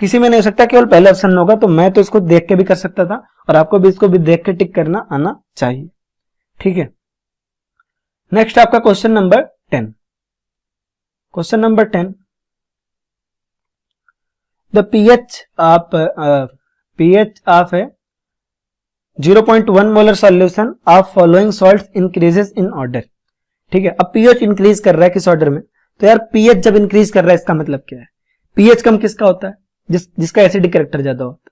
किसी में नहीं हो सकता, केवल पहले ऑप्शन में होगा। तो मैं तो इसको देख के भी कर सकता था और आपको भी इसको भी देख के टिक करना आना चाहिए, ठीक है। नेक्स्ट आपका question number 10। Question number 10, the pH of A 0.1 molar solution of following salts increases in order, ठीक है। अब pH इंक्रीज कर रहा है किस ऑर्डर में, तो यार pH जब इंक्रीज कर रहा है इसका मतलब क्या है, pH कम किसका होता है, जिसका एसिडिक कैरेक्टर ज्यादा होता है।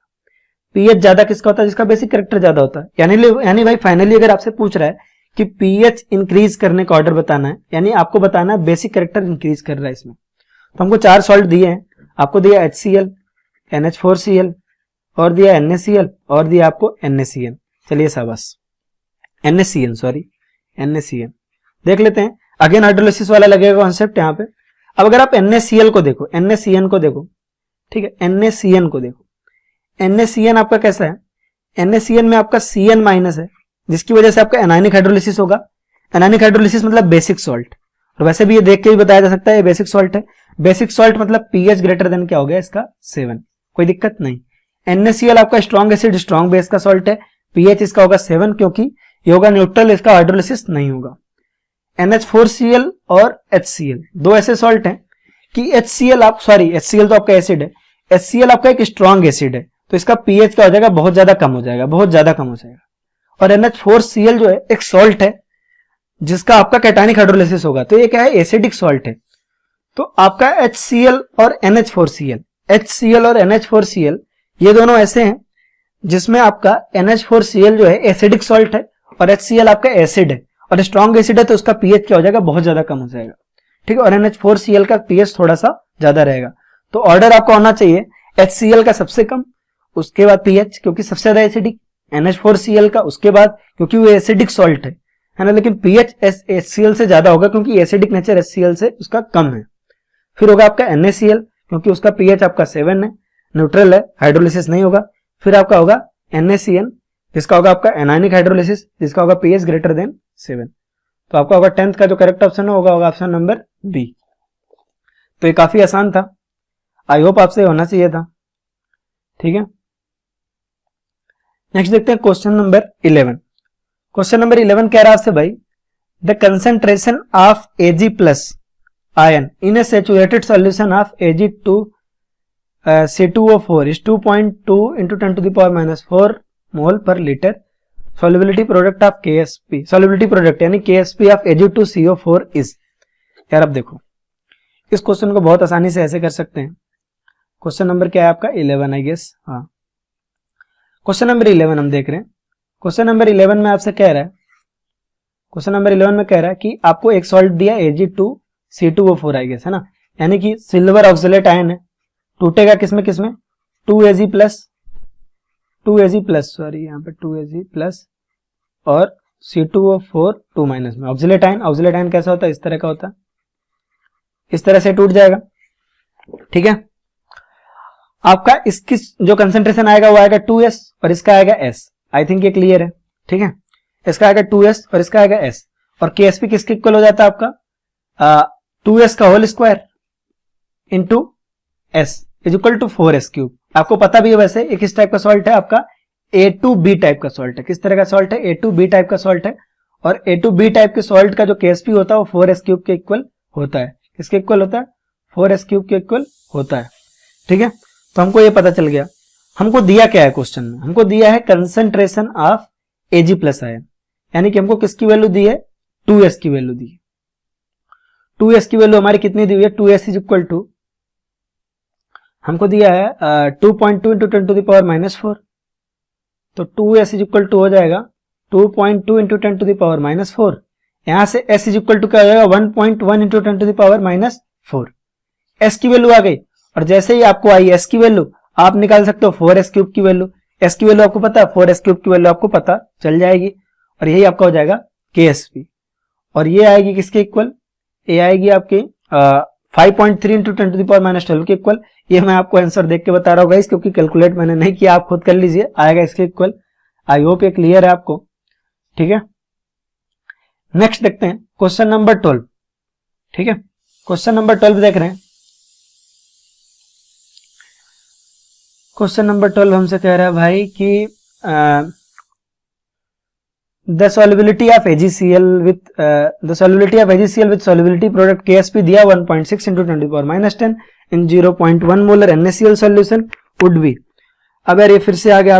pH ज्यादा किसका होता है, जिसका बेसिक कैरेक्टर ज्यादा होता है। यानी भाई फाइनली अगर आपसे पूछ रहा है कि pH इंक्रीज करने का ऑर्डर बताना है, यानी आपको बताना है बेसिक कैरेक्टर इंक्रीज कर रहा है इसमें। तो हमको 4 सॉल्ट दिए हैं, आपको दिया HCl, NH4Cl और दिया NaCl और दिया आपको NaCN। चलिए शाबाश, NaCN सॉरी NaCN देख लेते हैं। अगेन हाइड्रोलिसिस वाला लगेगा कॉन्सेप्ट यहाँ पे। अब अगर आप NaCl को देखो, NaCN को देखो, ठीक है, NaCN को देखो, NaCN आपका कैसा है, NaCN में आपका Cn माइनस है जिसकी वजह से आपका एनायनिक हाइड्रोलिसिस होगा। एनायनिक हाइड्रोलिसिस मतलब बेसिक सॉल्ट, और वैसे भी ये देख के भी बताया जा सकता है ये बेसिक सॉल्ट है। बेसिक सॉल्ट मतलब pH ग्रेटर देन क्या हो गया इसका 7, कोई दिक्कत नहीं। NaCl आपका स्ट्रॉन्ग एसिड स्ट्रॉन्ग बेस का सॉल्ट है, pH इसका होगा 7 क्योंकि ये होगा न्यूट्रल, इसका हाइड्रोलिसिस नहीं होगा। NH4Cl और HCl दो ऐसे सॉल्ट हैं कि HCl तो आपका एसिड है, HCl आपका एक स्ट्रॉन्ग एसिड है तो इसका pH क्या हो जाएगा, बहुत ज्यादा कम हो जाएगा, बहुत ज्यादा कम हो जाएगा। और NH4Cl जो है एक सॉल्ट है जिसका आपका कैटायनिक हाइड्रोलिसिस होगा, तो ये क्या है, एसिडिक सॉल्ट है। तो आपका HCl और NH4Cl ये दोनों ऐसे हैं जिसमें आपका NH4Cl जो है एसिडिक सॉल्ट है और HCl आपका एसिड है और स्ट्रॉन्ग एसिड है तो उसका pH क्या हो जाएगा, बहुत ज्यादा कम हो जाएगा, ठीक है। और NH4Cl का pH थोड़ा सा ज्यादा रहेगा। तो ऑर्डर आपका होना चाहिए HCl का सबसे कम, उसके बाद pH क्योंकि सबसे ज्यादा एसिडिक, NH4Cl का उसके बाद क्योंकि वो एसिडिक सॉल्ट है ना, लेकिन pH HCl से ज्यादा होगा क्योंकि एसिडिक नेचर HCl से उसका कम है। फिर होगा आपका NaCl क्योंकि उसका pH आपका 7 है, न्यूट्रल है, हाइड्रोलिसिस नहीं होगा। फिर आपका होगा NaCN जिसका होगा आपका एनायनिक हाइड्रोलिसिस जिसका होगा pH ग्रेटर देन 7। तो आपका होगा 10th का जो करेक्ट ऑप्शन होगा ऑप्शन नंबर बी। तो ये काफी आसान था, आई होप आपसे होना चाहिए था। ठीक है, नेक्स्ट देखते हैं क्वेश्चन नंबर 11। क्वेश्चन नंबर 11 कह रहा है आपसे भाई, the concentration of Ag plus ion in A saturated solution of Ag2 C2O4 is 2.2 into 10 to the power minus 4 mole per liter. Solubility product of KSP, solubility product यानी KSP of Ag2CO4 is। यार अब देखो इस question को बहुत आसानी से ऐसे कर सकते हैं। क्वेश्चन नंबर क्या है आपका 11 आई गेस, हाँ क्वेश्चन नंबर 11 हम देख रहे हैं। क्वेश्चन नंबर 11 में आपसे कह रहा है, क्वेश्चन नंबर 11 में कह रहा है कि आपको एक सॉल्ट दिया Ag2C2O4 आई गेस है ना, यानी कि सिल्वर ऑक्सलेट आयन है, टूटेगा किसमें किसमें 2Ag प्लस सॉरी यहाँ पे 2Ag प्लस और C2O4 2 माइनस में। ऑक्सलेट आयन कैसा होता है, इस तरह का होता है, इस तरह से टूट जाएगा। ठीक है, आपका इसकी जो कंसेंट्रेशन आएगा वो आएगा 2s और इसका आएगा s। आई थिंक ये क्लियर है। ठीक है, इसका आएगा 2s और इसका आएगा s, और KSP किसके इक्वल हो जाता है आपका 2s का whole square into s is equal to 4s cube. आपको पता भी है वैसे एक इस टाइप का सॉल्ट है आपका A2B टाइप का सॉल्ट है। किस तरह का सॉल्ट है, A2B टाइप का सॉल्ट है, और A2B टाइप के सॉल्ट का जो KSP होता है वो 4s क्यूब के इक्वल होता है। किसके इक्वल होता है, 4s क्यूब के इक्वल होता है। ठीक है, तो हमको ये पता चल गया। हमको दिया क्या है क्वेश्चन में, हमको दिया है concentration of Ag plus ion, यानी कि हमको किसकी वैल्यू दी है, 2s की वैल्यू दी है। 2s की वैल्यू हमारी कितनी दी हुई है, 2s इज इक्वल टू हमको दिया है 2.2 into 10 to the power minus 4, तो 2s इज इक्वल टू हो जाएगा 2.2 into 10 to the power minus 4। यहां से s इज इक्वल टू क्या हो जाएगा 1.1 into 10 to the power minus 4। s की वैल्यू आ गई, और जैसे ही आपको आई s की वैल्यू आप निकाल सकते हो 4s क्यूब की वैल्यू। s की वैल्यू आपको पता है, 4s क्यूब की वैल्यू आपको पता चल जाएगी, और यही आपका हो जाएगा KSP। और ये आएगी किसके इक्वल, ये आएगी आपके 5.3 into 10 to the power minus 12 के इक्वल। ये मैं आपको आंसर देख के बता रहा हूँ गाइस, क्योंकि कैलकुलेट मैंने नहीं किया, आप खुद कर लीजिए, आएगा इसके इक्वल। आई होप ये क्लियर है आपको। ठीक है, नेक्स्ट देखते हैं क्वेश्चन नंबर 12। ठीक है, क्वेश्चन नंबर 12 देख रहे हैं। क्वेश्चन नंबर 12 हमसे कह रहा है भाई कि the solubility of AgCl with solubility product KSP दिया 1.6 into 10 to the power minus 10 in 0.1 molar NaCl solution would be. अब यार ये फिर से आ गया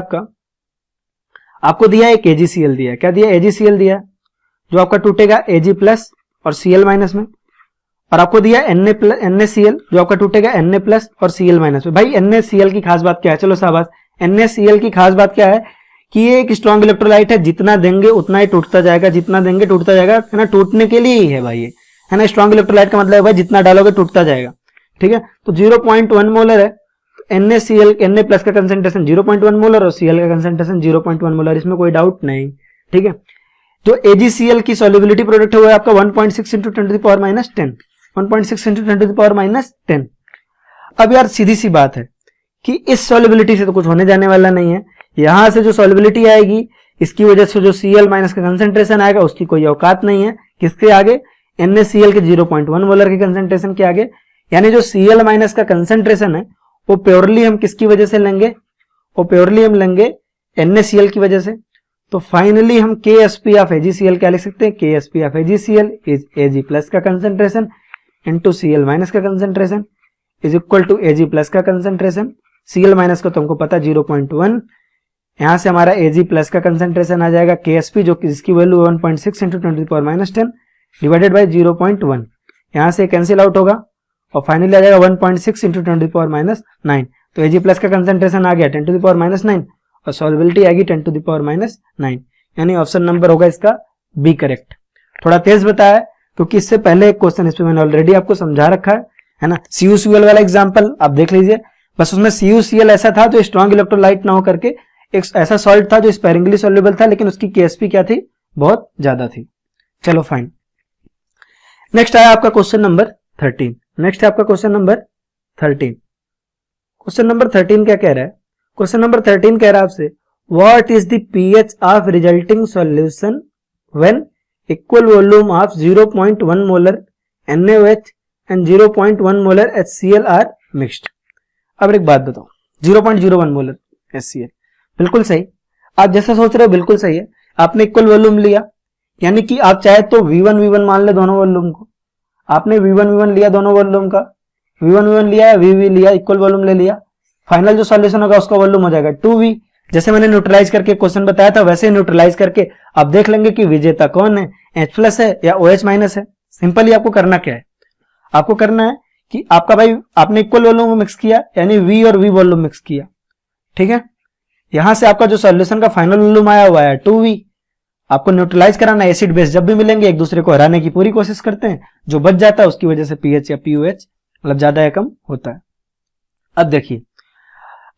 आपको दिया एक AgCl दिया, क्या दिया, AgCl दिया जो आपका टूटेगा Ag प्लस और Cl माइनस में, और आपको दिया NaCl जो आपका टूटेगा Na प्लस और Cl माइनस में। भाई NaCl की खास बात क्या है, चलो शाबाश, NaCl की खास बात क्या है कि ये एक स्ट्रॉन्ग इलेक्ट्रोलाइट है, जितना देंगे उतना ही टूटता जाएगा, जितना देंगे टूटता जाएगा, है ना, टूटने के लिए ही है भाई ये, है ना। स्ट्रॉन्ग इलेक्ट्रोलाइट का मतलब है भाई जितना डालोगे टूटता जाएगा। ठीक है, तो 0.1 मोलर है, NaCl Na प्लस का कंसेंट्रेशन 0.1 मोलर और Cl का कंसेंट्रेशन 0.1 मोलर, इसमें कोई डाउट नहीं। ठीक है, जो AgCl की सॉल्युबिलिटी प्रोडक्ट है वो आपका 1.6 into 10 to the power minus 10, 1.6 into 10 to the power minus 10। अब यार सीधी सी बात है कि इस सॉल्युबिलिटी से तो कुछ होने जाने वाला नहीं है, यहां से जो सॉल्युबिलिटी आएगी इसकी वजह से जो Cl माइनस का कंसेंट्रेशन आएगा उसकी कोई औकात नहीं है, किसके आगे, NaCl के 0.1 मोलर के कंसेंट्रेशन के आगे। यानी जो Cl माइनस का कंसेंट्रेशन है वो प्योरली हम किसकी वजह से लेंगे, वो प्योरली हम लेंगे NaCl की वजह से। तो फाइनली हम KSP ऑफ AgCl क्या लिख सकते हैं, KSP of AgCl is Ag plus का कंसेंट्रेशन इंटू Cl माइनस का concentration is equal to Ag plus का कंसेंट्रेशन। Cl माइनस का तो हमको पता 0.1, यहां से हमारा Ag प्लस का कंसेंट्रेशन आ जाएगा KSP जो कि जिसकी value 1.6 into 10 to the power minus 10 divided by 0.1, यहां से कैंसिल आउट होगा और फाइनली आ जाएगा 1.6 into 10 to the power minus 9। तो Ag प्लस का कंसेंट्रेशन आ गया 10 टू द पावर माइनस 9 और सॉल्युबिलिटी आएगी 10 टू द पावर माइनस 9, यानी ऑप्शन नंबर होगा इसका बी करेक्ट। थोड़ा तेज बताया क्योंकि इससे पहले एक क्वेश्चन इस पे मैंने ऑलरेडी आपको समझा रखा है ना, CuCl वाला एग्जांपल आप देख लीजिए, बस उसमें CuCl ऐसा था जो स्ट्रॉन्ग इलेक्ट्रोलाइट ना हो करके एक ऐसा सॉल्ट था जो स्पेरिंगली सॉल्युबल था, लेकिन उसकी KSP क्या थी, बहुत ज्यादा थी। चलो फाइन, नेक्स्ट आया आपका क्वेश्चन नंबर 13। नेक्स्ट है आपका क्वेश्चन नंबर 13। क्वेश्चन नंबर 13 क्या कह रहा है, क्वेश्चन नंबर 13 कह रहा है आपसे what is the pH of resulting solution when equal volume of 0.1 molar NaOH and 0.1 molar HCl are mixed. अब एक बात बताओ, 0.01 मोलर HCl बिल्कुल सही। आप जैसा सोच रहे हो बिल्कुल सही है। आपने इक्वल वॉल्यूम लिया, यानी कि आप चाहे तो V1 मान ले दोनों वॉल्यूम को। आपने V1 लिया दोनों वॉल्यूम का, V1 लिया है, VV लिया, इक्वल वॉल्यूम ले लिया। फाइनल जो सॉल्यूशन होगा उसका वॉल्यूम हो जाएगा 2V। जैसे मैंने न्यूट्रलाइज करके क्वेश्चन बताया था वैसे ही न्यूट्रलाइज करके आप देख लेंगे कि विजेता कौन है, H+ है या OH- है। सिंपली आपको करना क्या है, आपको करना है कि आपका भाई आपने इक्वल वॉल्यूम मिक्स किया, यानी V और V वॉल्यूम मिक्स किया, ठीक है। यहां से आपका जो सॉल्यूशन का फाइनल वॉल्यूम आया हुआ है 2V। आपको न्यूट्रलाइज कराना, एसिड बेस जब भी मिलेंगे एक दूसरे को हराने की पूरी कोशिश करते हैं, जो बच जाता है उसकी वजह से pH या POH मतलब ज्यादा या कम होता है। अब देखिए,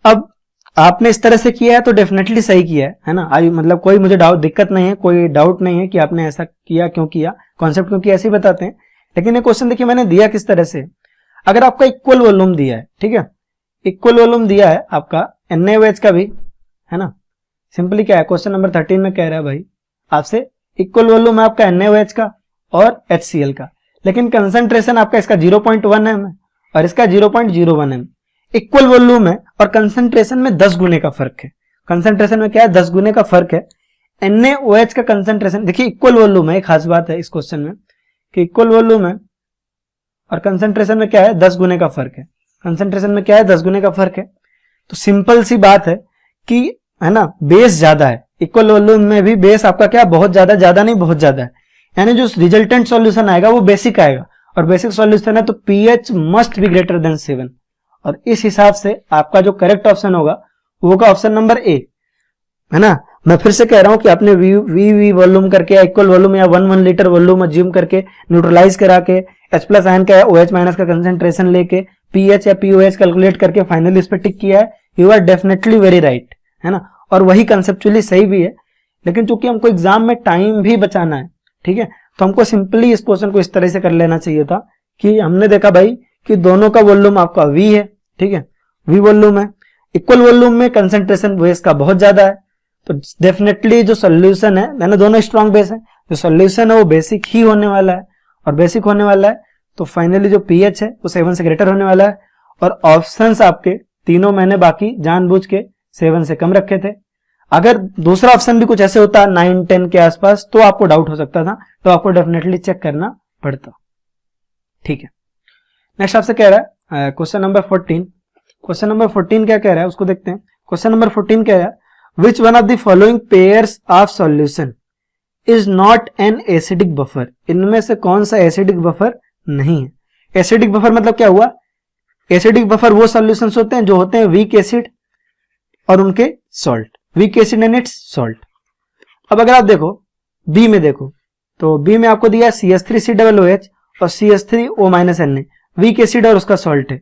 अब आपने इस तरह से किया है तो डेफिनेटली सही किया है ना। मतलब कोई मुझे दिक्कत नहीं है, कोई डाउट नहीं है कि आपने ऐसा किया, क्यों किया, कॉन्सेप्ट क्योंकि ऐसे ही बताते हैं। लेकिन ये क्वेश्चन देखिए मैंने दिया किस तरह से, अगर आपका इक्वल वॉल्यूम दिया है, ठीक है, इक्वल वॉल्यूम दिया है आपका NaOH का भी, है ना। सिंपली क्या है, क्वेश्चन नंबर 13 में कह रहा है भाई आपसे इक्वल वॉल्यूम है आपका NaOH का और HCl का, लेकिन कंसंट्रेशन आपका इसका 0.1 है और इसका 0.01 है। इक्वल वॉल्यूम है और कंसंट्रेशन में 10 गुने का फर्क है। कंसंट्रेशन में क्या है, 10 गुने का फर्क है। NaOH का कंसंट्रेशन देखिए, इक्वल वॉल्यूम है, एक खास बात है इस क्वेश्चन में कि इक्वल वॉल्यूम है और कंसंट्रेशन में क्या है, 10 गुने का फर्क है। कंसंट्रेशन में क्या है, 10 गुने का फर्क है। तो सिंपल सी बात है कि, है ना, बेस ज्यादा है। इक्वल वॉल्यूम में भी बेस आपका क्या, बहुत ज्यादा नहीं, बहुत ज्यादा है। यानी जो रिजल्टेंट सॉल्यूशन आएगा वो बेसिक आएगा, और बेसिक सॉल्यूशन है तो pH must be greater than 7। और इस हिसाब से आपका जो करेक्ट ऑप्शन होगा वो होगा ऑप्शन नंबर ए, है ना। मैं फिर से कह रहा हूं कि आपने वी वॉल्यूम करके, इक्वल वॉल्यूम या 1 लीटर वॉल्यूम अज्यूम करके, न्यूट्रलाइज करा के, H+ आयन का OH- का कंसेंट्रेशन लेके, pH या POH कैलकुलेट करके फाइनली इस पर टिक किया है। You are definitely very right, है ना। और वही कंसेप्चुअली सही भी है, लेकिन चूंकि हमको एग्जाम में टाइम भी बचाना है, ठीक है, तो हमको सिंपली इस क्वेश्चन को इस तरह से कर लेना चाहिए था कि हमने देखा भाई कि दोनों का वॉल्यूम आपका V है, ठीक है, V वॉल्यूम है। इक्वल वॉल्यूम में कंसेंट्रेशन बेस का बहुत ज्यादा है, तो डेफिनेटली जो सोल्यूशन है, मैंने दोनों स्ट्रॉन्ग बेस है, जो सोल्यूशन है वो बेसिक ही होने वाला है। और बेसिक होने वाला है तो फाइनली जो pH है वो 7 से ग्रेटर होने वाला है। और ऑप्शंस आपके तीनों मैंने बाकी जानबूझ के 7 से कम रखे थे। अगर दूसरा ऑप्शन भी कुछ ऐसे होता 9-10 के आसपास तो आपको डाउट हो सकता था, तो आपको डेफिनेटली चेक करना पड़ता, ठीक है। नेक्स्ट आपसे कह रहा है क्वेश्चन नंबर 14। क्वेश्चन नंबर 14 क्या कह रहा है उसको देखते हैं। क्वेश्चन नंबर 14 कह रहा है, which one of the following pairs of solution is not an acidic buffer. इनमें से कौन सा एसिडिक बफर नहीं है। एसिडिक बफर मतलब क्या हुआ, एसिडिक बफर वो सॉल्यूशंस होते हैं जो होते हैं वीक एसिड और उनके salt, weak acid and it's salt. अब अगर आप देखो बी में, देखो तो बी में आपको दिया CH3COOH और CH3O-Na, वीक एसिड और उसका सॉल्ट है।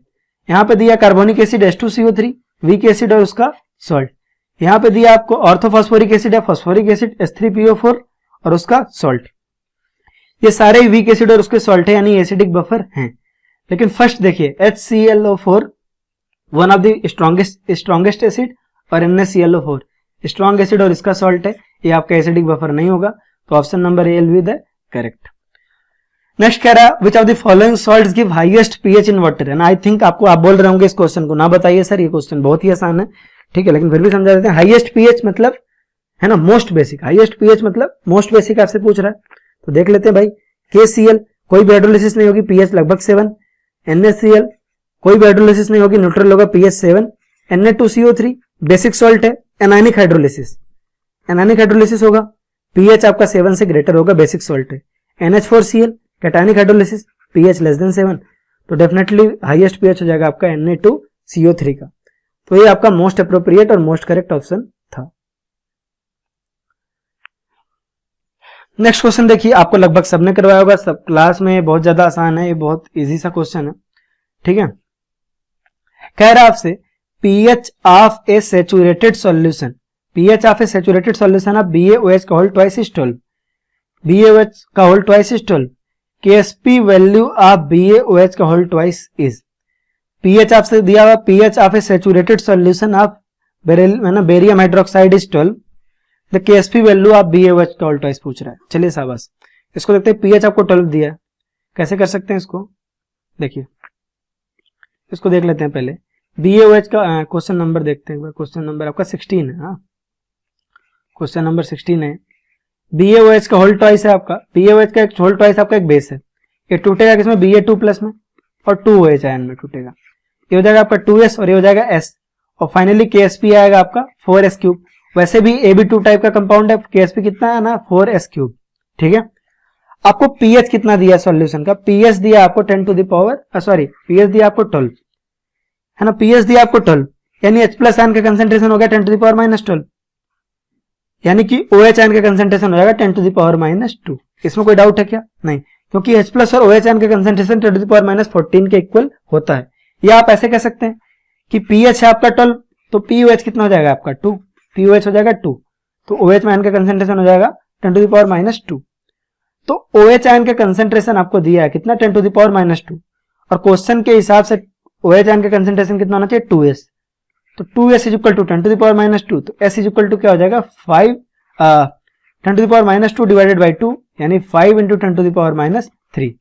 यहां पे दिया carbonic acid H2CO3, week acid और उसका सॉल्ट। यहां पे दिया आपको ऑर्थोफॉस्फोरिक एसिड है, फॉस्फोरिक एसिड H3PO4 और उसका सॉल्ट। ये सारे वीक एसिड और उसके सॉल्ट है, यानी एसिडिक बफर हैं। लेकिन फर्स्ट देखिए HClO4 one of the strongest acid और NaClO4 स्ट्रॉन्ग एसिड और इसका सॉल्ट है, ये आपका एसिडिक बफर नहीं होगा। तो option number A will be the correct. Next कह रहा है, which of the following salts give highest pH in water. And I think आपको, आप बोल रहे होंगे इस क्वेश्चन को ना बताइए सर, ये क्वेश्चन बहुत ही आसान है, ठीक है, लेकिन फिर भी समझा देते हैं। हाईएस्ट pH मतलब, है ना, मोस्ट बेसिक। हाईएस्ट pH मतलब मोस्ट बेसिक आपसे पूछ रहा है, तो देख लेते हैं भाई। KCl कोई भी हाइड्रोलिसिस नहीं होगी, pH लगभग 7। NaCl कोई भी हाइड्रोलिसिस नहीं होगी, न्यूट्रल होगा, pH 7। Na2CO3 बेसिक सॉल्ट है, एनायनिक हाइड्रोलिसिस होगा, pH आपका 7 से ग्रेटर होगा, बेसिक सॉल्ट है। NH4Cl cationic hydrolysis, pH less than 7, तो डेफिनेटली हाईएस्ट pH हो जाएगा आपका Na2CO3 का। तो ये आपका मोस्ट अप्रोप्रिएट और मोस्ट करेक्ट ऑप्शन था। नेक्स्ट क्वेश्चन देखिए, आपको लगभग सबने करवाया होगा, सब क्लास में, बहुत ज्यादा आसान है, ये बहुत इजी सा क्वेश्चन है, ठीक है। कह रहा है आपसे pH of a saturated solution, pH of a saturated solution of BaOH का होल ट्वाइस इज 12, BaOH का whole twice is 12, KSP value of BaOH का होल ट्वाइस इज। pH आपसे दिया हुआ, pH of a saturated solution of barium hydroxide is 12, the KSP value of BaOH का whole twice पूछ रहा है। चलिए शाबाश, इसको देखते हैं। pH आपको 12 दिया है, कैसे कर सकते हैं इसको। देखिए इसको देख लेते हैं पहले। BaOH का क्वेश्चन नंबर देखते हैं। क्वेश्चन नंबर आपका 16 है। हाँ, क्वेश्चन नंबर 16 है। BaOH का होल ट्वाइस है आपका। BaOH का एक होल ट्वाइस आपका एक बेस है। ये टूटेगा किसमें? Ba2 प्लस में और 2OH आयन में टूटेगा। ये हो जाएगा आपका 2s और ये हो जाएगा s और फाइनली KsP आएगा आपका 4s क्यूब। वैसे भी Ab2 टाइप का कंपाउंड है। KsP कितना है ना? 4s cube. ठीक है। आपको pH कितना दिया सॉल्यूशन का? pH दिया आपको 10 टू द पावर pH दिया आपको 12 है ना। pH दिया आपको 12 यानी H प्लस आयन का कंसेंट्रेशन हो गया 10 टू द पावर -12 यानी कि OH आयन का कंसेंट्रेशन हो जाएगा 10 टू द पावर -2। इसमें कोई डाउट है क्या? नहीं, क्योंकि H प्लस और OH आयन का कंसेंट्रेशन 10 टू द पावर -14 के इक्वल होता है। या आप ऐसे कह सकते हैं कि pH है आपका 12 तो POH कितना हो जाएगा आपका 2, POH हो जाएगा 2 तो OH आयन का कंसेंट्रेशन हो जाएगा 10 टू द पावर -2। तो OH आयन का कंसेंट्रेशन आपको दिया है कितना? 10 टू द पावर -2 और क्वेश्चन के हिसाब से OH आयन का कंसेंट्रेशन कितना होना चाहिए? 2s। तो 2s is equal to 10 to the power -2 तो s इज इक्वल टू क्या हो जाएगा? 10 to the power -2 divided by 2 यानी 5 into 10 to the power -3।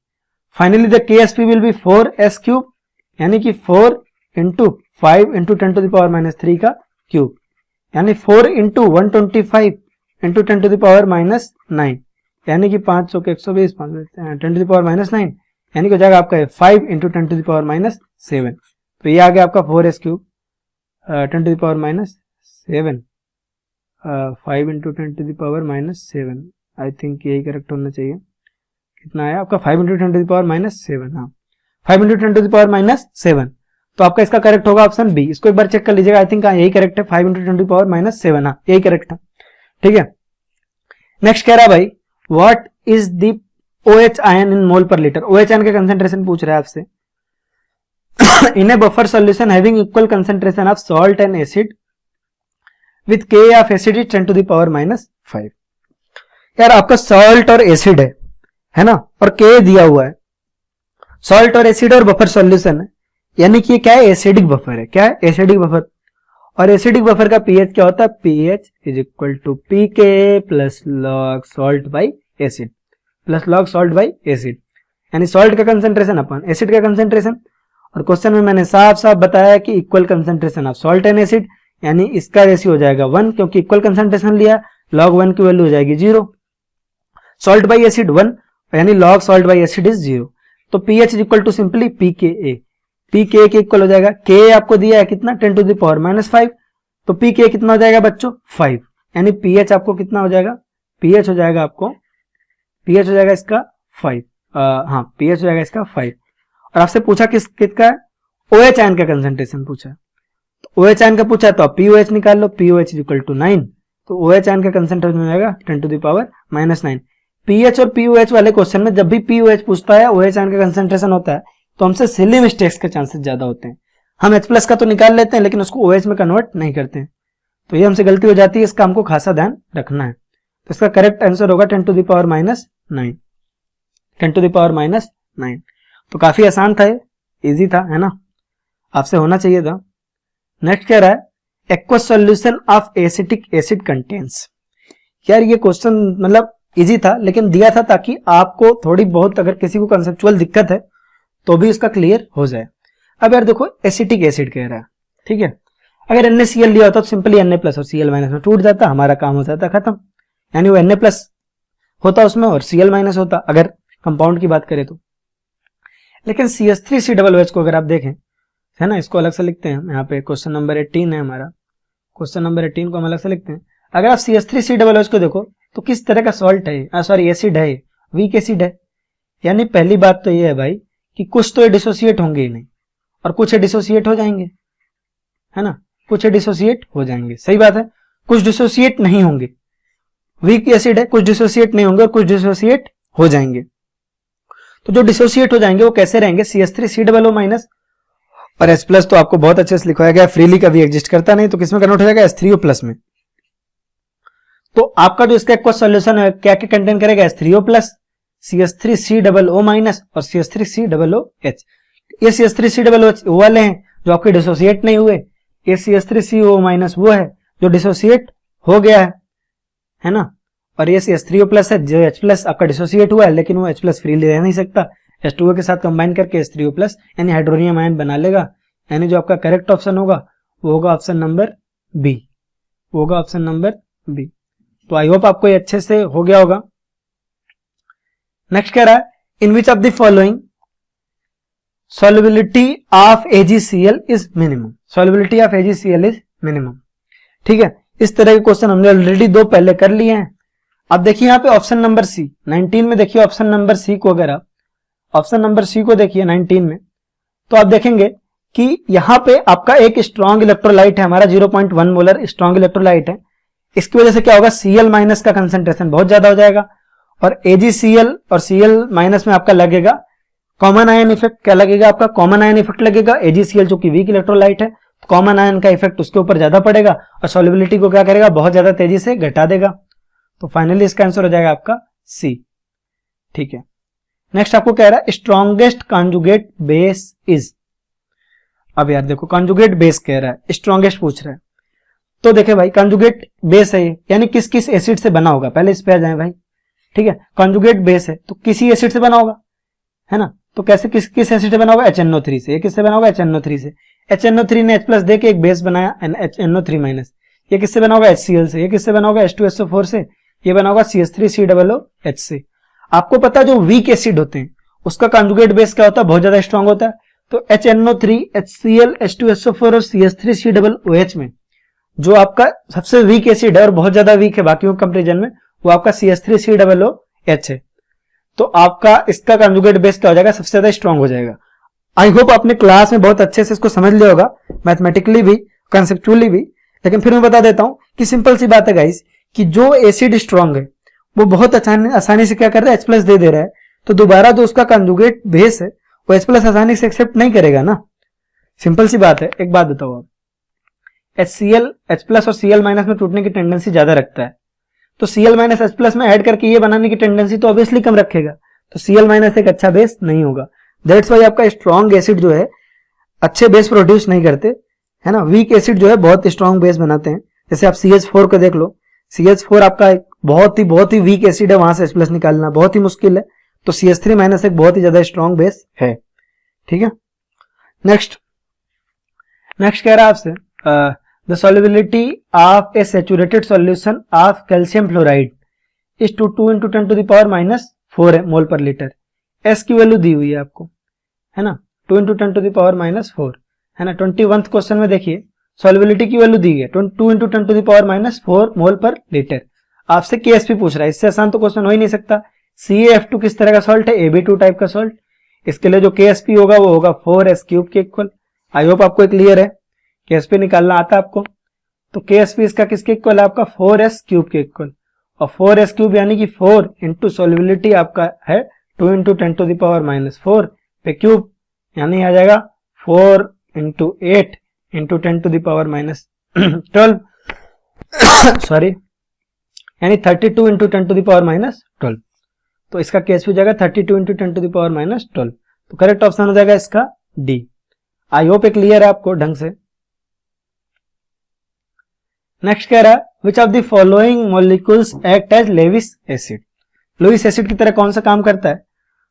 Finally the KsP will be 4s cube यानी कि 4 into 5 into 10 to the power -3 का cube यानी 4 into 125 into 10 to the power -9 यानी कि 500 के 120 10 टू द पावर -9 यानी कि हो जाएगा आपका 5 इंटू 10 टू द पावर -7। तो ये आ गया आपका 4s cube 10 to the power -7 5 into 10 to the power -7 I think यही करेक्ट होना चाहिए। कितना आया आपका? 5 इंटू 10 टू द पावर -7। हाँ, 5 इंटू 10 टू द पावर -7 तो आपका इसका करेक्ट होगा ऑप्शन बी। इसको एक बार चेक कर लीजिएगा। आई थिंक यही करेक्ट है 5 इंटू 10 टू द पावर -7। हाँ, यही करेक्ट है। ठीक है। नेक्स्ट कह रहा है भाई what is the OH ion in mole per litre. OH ion का कंसेंट्रेशन पूछ रहा है आपसे। In a buffer solution having equal concentration of salt and acid with Ka of acid is 10 to the power -5। यार आपका salt और acid है ना, और Ka दिया हुआ है। सॉल्ट और एसिड और बफर सॉल्यूशन है यानी कि क्या है? एसिडिक बफर है। क्या है? Acidic buffer. और एसिडिक बफर का pH क्या होता है? pH is equal to pK plus log salt by acid plus log salt by acid यानी सॉल्ट का कंसेंट्रेशन अपन एसिड का कंसेंट्रेशन। और क्वेश्चन में मैंने साफ साफ बताया कि equal concentration of salt and acid यानी इसका रेशियो हो जाएगा 1 क्योंकि इक्वल कंसेंट्रेशन लिया। log 1 की वैल्यू हो जाएगी 0। सॉल्ट बाई एसिड 1 यानी log salt by acid is 0। तो pH is equal to simply pKa। pKa के इक्वल हो जाएगा। Ka आपको दिया है कितना? 10 टू द पावर -5 तो pKa कितना हो जाएगा बच्चों? 5 यानी pH आपको कितना हो जाएगा? pH हो जाएगा आपको pH हो जाएगा इसका 5। हाँ, pH हो जाएगा इसका 5। और आपसे पूछा किसका है? OH आयन का कंसेंट्रेशन पूछा है। तो OH आयन का पूछा है तो आप POH निकाल लो। POH इज इक्वल टू 9 तो OH आयन का कंसेंट्रेशन हो जाएगा 10 टू द पावर -9। pH और POH वाले क्वेश्चन में जब भी POH पूछता है OH आयन का कंसेंट्रेशन होता है तो हमसे सिली मिस्टेक्स के चांसेस ज्यादा होते हैं। हम H प्लस का तो निकाल लेते हैं लेकिन उसको OH में कन्वर्ट नहीं करते हैं तो ये हमसे गलती हो जाती है। इसका हमको खासा ध्यान रखना है। तो इसका करेक्ट आंसर होगा 10 to the power -9 10 to the power -9। तो काफी आसान था, इजी था, है ना, आपसे होना चाहिए था। नेक्स्ट कह रहा है aqueous solution of acetic acid contains. यार ये क्वेश्चन मतलब इजी था लेकिन दिया था ताकि आपको थोड़ी बहुत अगर किसी को कंसेप्चुअल दिक्कत है तो भी उसका क्लियर हो जाए। अब यार देखो एसिटिक एसिड कह रहा है, ठीक है। अगर NaCl लिया होता तो सिंपली Na प्लस और Cl माइनस में टूट जाता, हमारा काम हो जाता खत्म। यानी वो Na प्लस होता उसमें और Cl माइनस होता अगर कंपाउंड की बात करें तो। लेकिन CH3COOH को अगर आप देखें, है ना, इसको अलग से लिखते हैं। यहाँ पे क्वेश्चन नंबर 18 है हमारा। क्वेश्चन नंबर 18 को हम अलग से लिखते हैं। अगर आप CH3COOH को देखो तो किस तरह का सॉल्ट है, सॉरी एसिड है, वीक एसिड है। यानी पहली बात तो ये है भाई कि कुछ तो ये डिसोसिएट होंगे ही नहीं और कुछ डिसोसिएट हो जाएंगे, है ना, कुछ डिसोसिएट हो जाएंगे, सही बात है। कुछ डिसोसिएट नहीं होंगे, वीक एसिड है, कुछ डिसोसिएट नहीं होंगे और कुछ डिसोसिएट हो जाएंगे। तो जो डिसोसिएट हो जाएंगे वो कैसे रहेंगे? CH3COO माइनस और H प्लस तो आपको बहुत अच्छे से लिखवाया गया, फ्रीली कभी एग्जिस्ट करता नहीं, तो किसमें कन्वर्ट हो जाएगा? H3O प्लस में। तो आपका जो इसका एक्वस सॉल्यूशन है क्या क्या कंटेन करेगा? H3O प्लस, CH3COO माइनस और CH3COOH। ये CH3COOH वो वाले हैं जो आपके डिसोसिएट नहीं हुए, ये CH3COO माइनस वो है जो डिसोसिएट हो गया है ना, और ये CH3O प्लस है जो H प्लस आपका डिसोसिएट हुआ है लेकिन वो H प्लस फ्रीली रह नहीं सकता, H2O के साथ कंबाइन करके H3O प्लस यानी हाइड्रोनियम आयन बना लेगा। यानी जो आपका करेक्ट ऑप्शन होगा वो होगा ऑप्शन नंबर बी, वो होगा ऑप्शन नंबर बी। तो आई होप आपको ये अच्छे से हो गया होगा। नेक्स्ट कह रहा है in which of the following solubility of AgCl is minimum, solubility of AgCl is minimum। ठीक है, इस तरह के क्वेश्चन हमने ऑलरेडी दो पहले कर लिए हैं। अब देखिए यहाँ पे ऑप्शन नंबर सी 19 में, देखिए ऑप्शन नंबर सी को, अगर आप ऑप्शन नंबर सी को देखिए 19 में, तो आप देखेंगे कि यहाँ पे आपका एक स्ट्रॉन्ग इलेक्ट्रोलाइट है हमारा 0.1 मोलर स्ट्रॉन्ग इलेक्ट्रोलाइट है। इसकी वजह से क्या होगा, Cl माइनस का कंसेंट्रेशन बहुत ज्यादा हो जाएगा और AgCl और Cl माइनस में आपका लगेगा कॉमन आयन इफेक्ट। क्या लगेगा आपका, कॉमन आयन इफेक्ट लगेगा। AgCl जो कि वीक इलेक्ट्रोलाइट है, कॉमन आयन का इफेक्ट उसके ऊपर ज्यादा पड़ेगा और सॉल्युबिलिटी को क्या करेगा, बहुत ज्यादा तेजी से घटा देगा। तो फाइनली इसका आंसर हो जाएगा आपका सी। ठीक है, नेक्स्ट आपको कह रहा है स्ट्रॉन्गेस्ट कॉन्जुगेट बेस इज। अब यार देखो कॉन्जुगेट बेस कह रहा है, स्ट्रॉन्गेस्ट पूछ रहा है, तो देखे भाई कॉन्जुगेट बेस है यानी किस किस एसिड से बना होगा, पहले इस पे आ जाए भाई। ठीक है, कॉन्जुगेट बेस है तो किसी एसिड से बना होगा, है ना। तो कैसे किस किस एसिड से बना होगा, HNO3 से। ये किससे बना होगा, HNO3 से। HNO3 ने H प्लस दे के एक बेस बनाया HNO3 माइनस। ये किससे बना होगा, HCl से। ये किससे बना होगा, H2SO4 से। ये बना होगा CH3COOH से। आपको पता है जो वीक एसिड होते हैं उसका कॉन्जुगेट बेस क्या होता है, बहुत ज्यादा स्ट्रांग होता है। तो HNO3, HCl, H2SO4 और CH3COOH में जो आपका सबसे वीक एसिड है और बहुत ज्यादा वीक है बाकियों के कंपेरिजन में, वो आपका CH3COOH है। तो आपका इसका कॉन्जुगेट बेस क्या हो जाएगा, सबसे ज्यादा स्ट्रांग हो जाएगा। आई होप आपने क्लास में बहुत अच्छे से इसको समझ लिया होगा, मैथमेटिकली भी कंसेप्चुअली भी। लेकिन फिर मैं बता देता हूं कि सिंपल सी बात है गाइस कि जो एसिड स्ट्रांग है वो बहुत आसानी से क्या कर रहा है, H प्लस दे रहा है। तो दोबारा जो उसका कॉन्जुगेट बेस है वो H प्लस आसानी से एक्सेप्ट नहीं करेगा ना, सिंपल सी बात है। एक बात बताओ आप, HCl H प्लस और Cl माइनस में टूटने की टेंडेंसी ज्यादा रखता है, तो Cl माइनस H प्लस में ऐड करके ये बनाने की टेंडेंसी तो ऑब्वियसली कम रखेगा। तो Cl माइनस एक अच्छा बेस नहीं होगा। दैट्स वाई आपका स्ट्रॉन्ग एसिड जो है अच्छे बेस प्रोड्यूस नहीं करते, है ना। वीक एसिड जो है बहुत स्ट्रॉन्ग बेस बनाते हैं। जैसे आप CH4 को देख लो, CH4 आपका एक बहुत ही वीक एसिड है, वहां से H प्लस निकालना बहुत ही मुश्किल है। तो CH3 माइनस एक बहुत ही ज्यादा स्ट्रॉन्ग बेस है। ठीक है, नेक्स्ट कह रहा है आपसे the solubility of a saturated solution of calcium fluoride is to 2 into 10 to the power minus 4 mole per litre. S की वैल्यू दी हुई है आपको, है ना, 2 into 10 to the power minus 4, है ना। 21th क्वेश्चन में देखिए सॉल्युबिलिटी की वैल्यू दी है 2 into 10 to the power minus 4 mole per litre. आपसे KSP पूछ रहा है, इससे आसान तो क्वेश्चन हो ही नहीं सकता। CaF2 किस तरह का सॉल्ट है, AB2 टाइप का सॉल्ट। इसके लिए जो KSP होगा वो होगा 4S क्यूब के इक्वल। आई होप आपको क्लियर है, KSP निकालना आता है आपको। तो KSP इसका किसके इक्वल है, आपका 4S क्यूब के इक्वल। और 4S क्यूब यानी कि 4 इंटू सॉल्युबिलिटी आपका है 2 into 10 to the power minus 4 पे क्यूब, यानी आ जाएगा 4 into 8 into 10 to the power minus 12 sorry, यानी 32 into 10 to the power minus 12। तो इसका KSP हो जाएगा 32 into 10 to the power minus 12। तो करेक्ट ऑप्शन हो जाएगा इसका डी। आई होप क्लियर है आपको ढंग से। नेक्स्ट कह रहा है which of the following molecules act as Lewis acid. Lewis acid की तरह कौन सा काम करता है।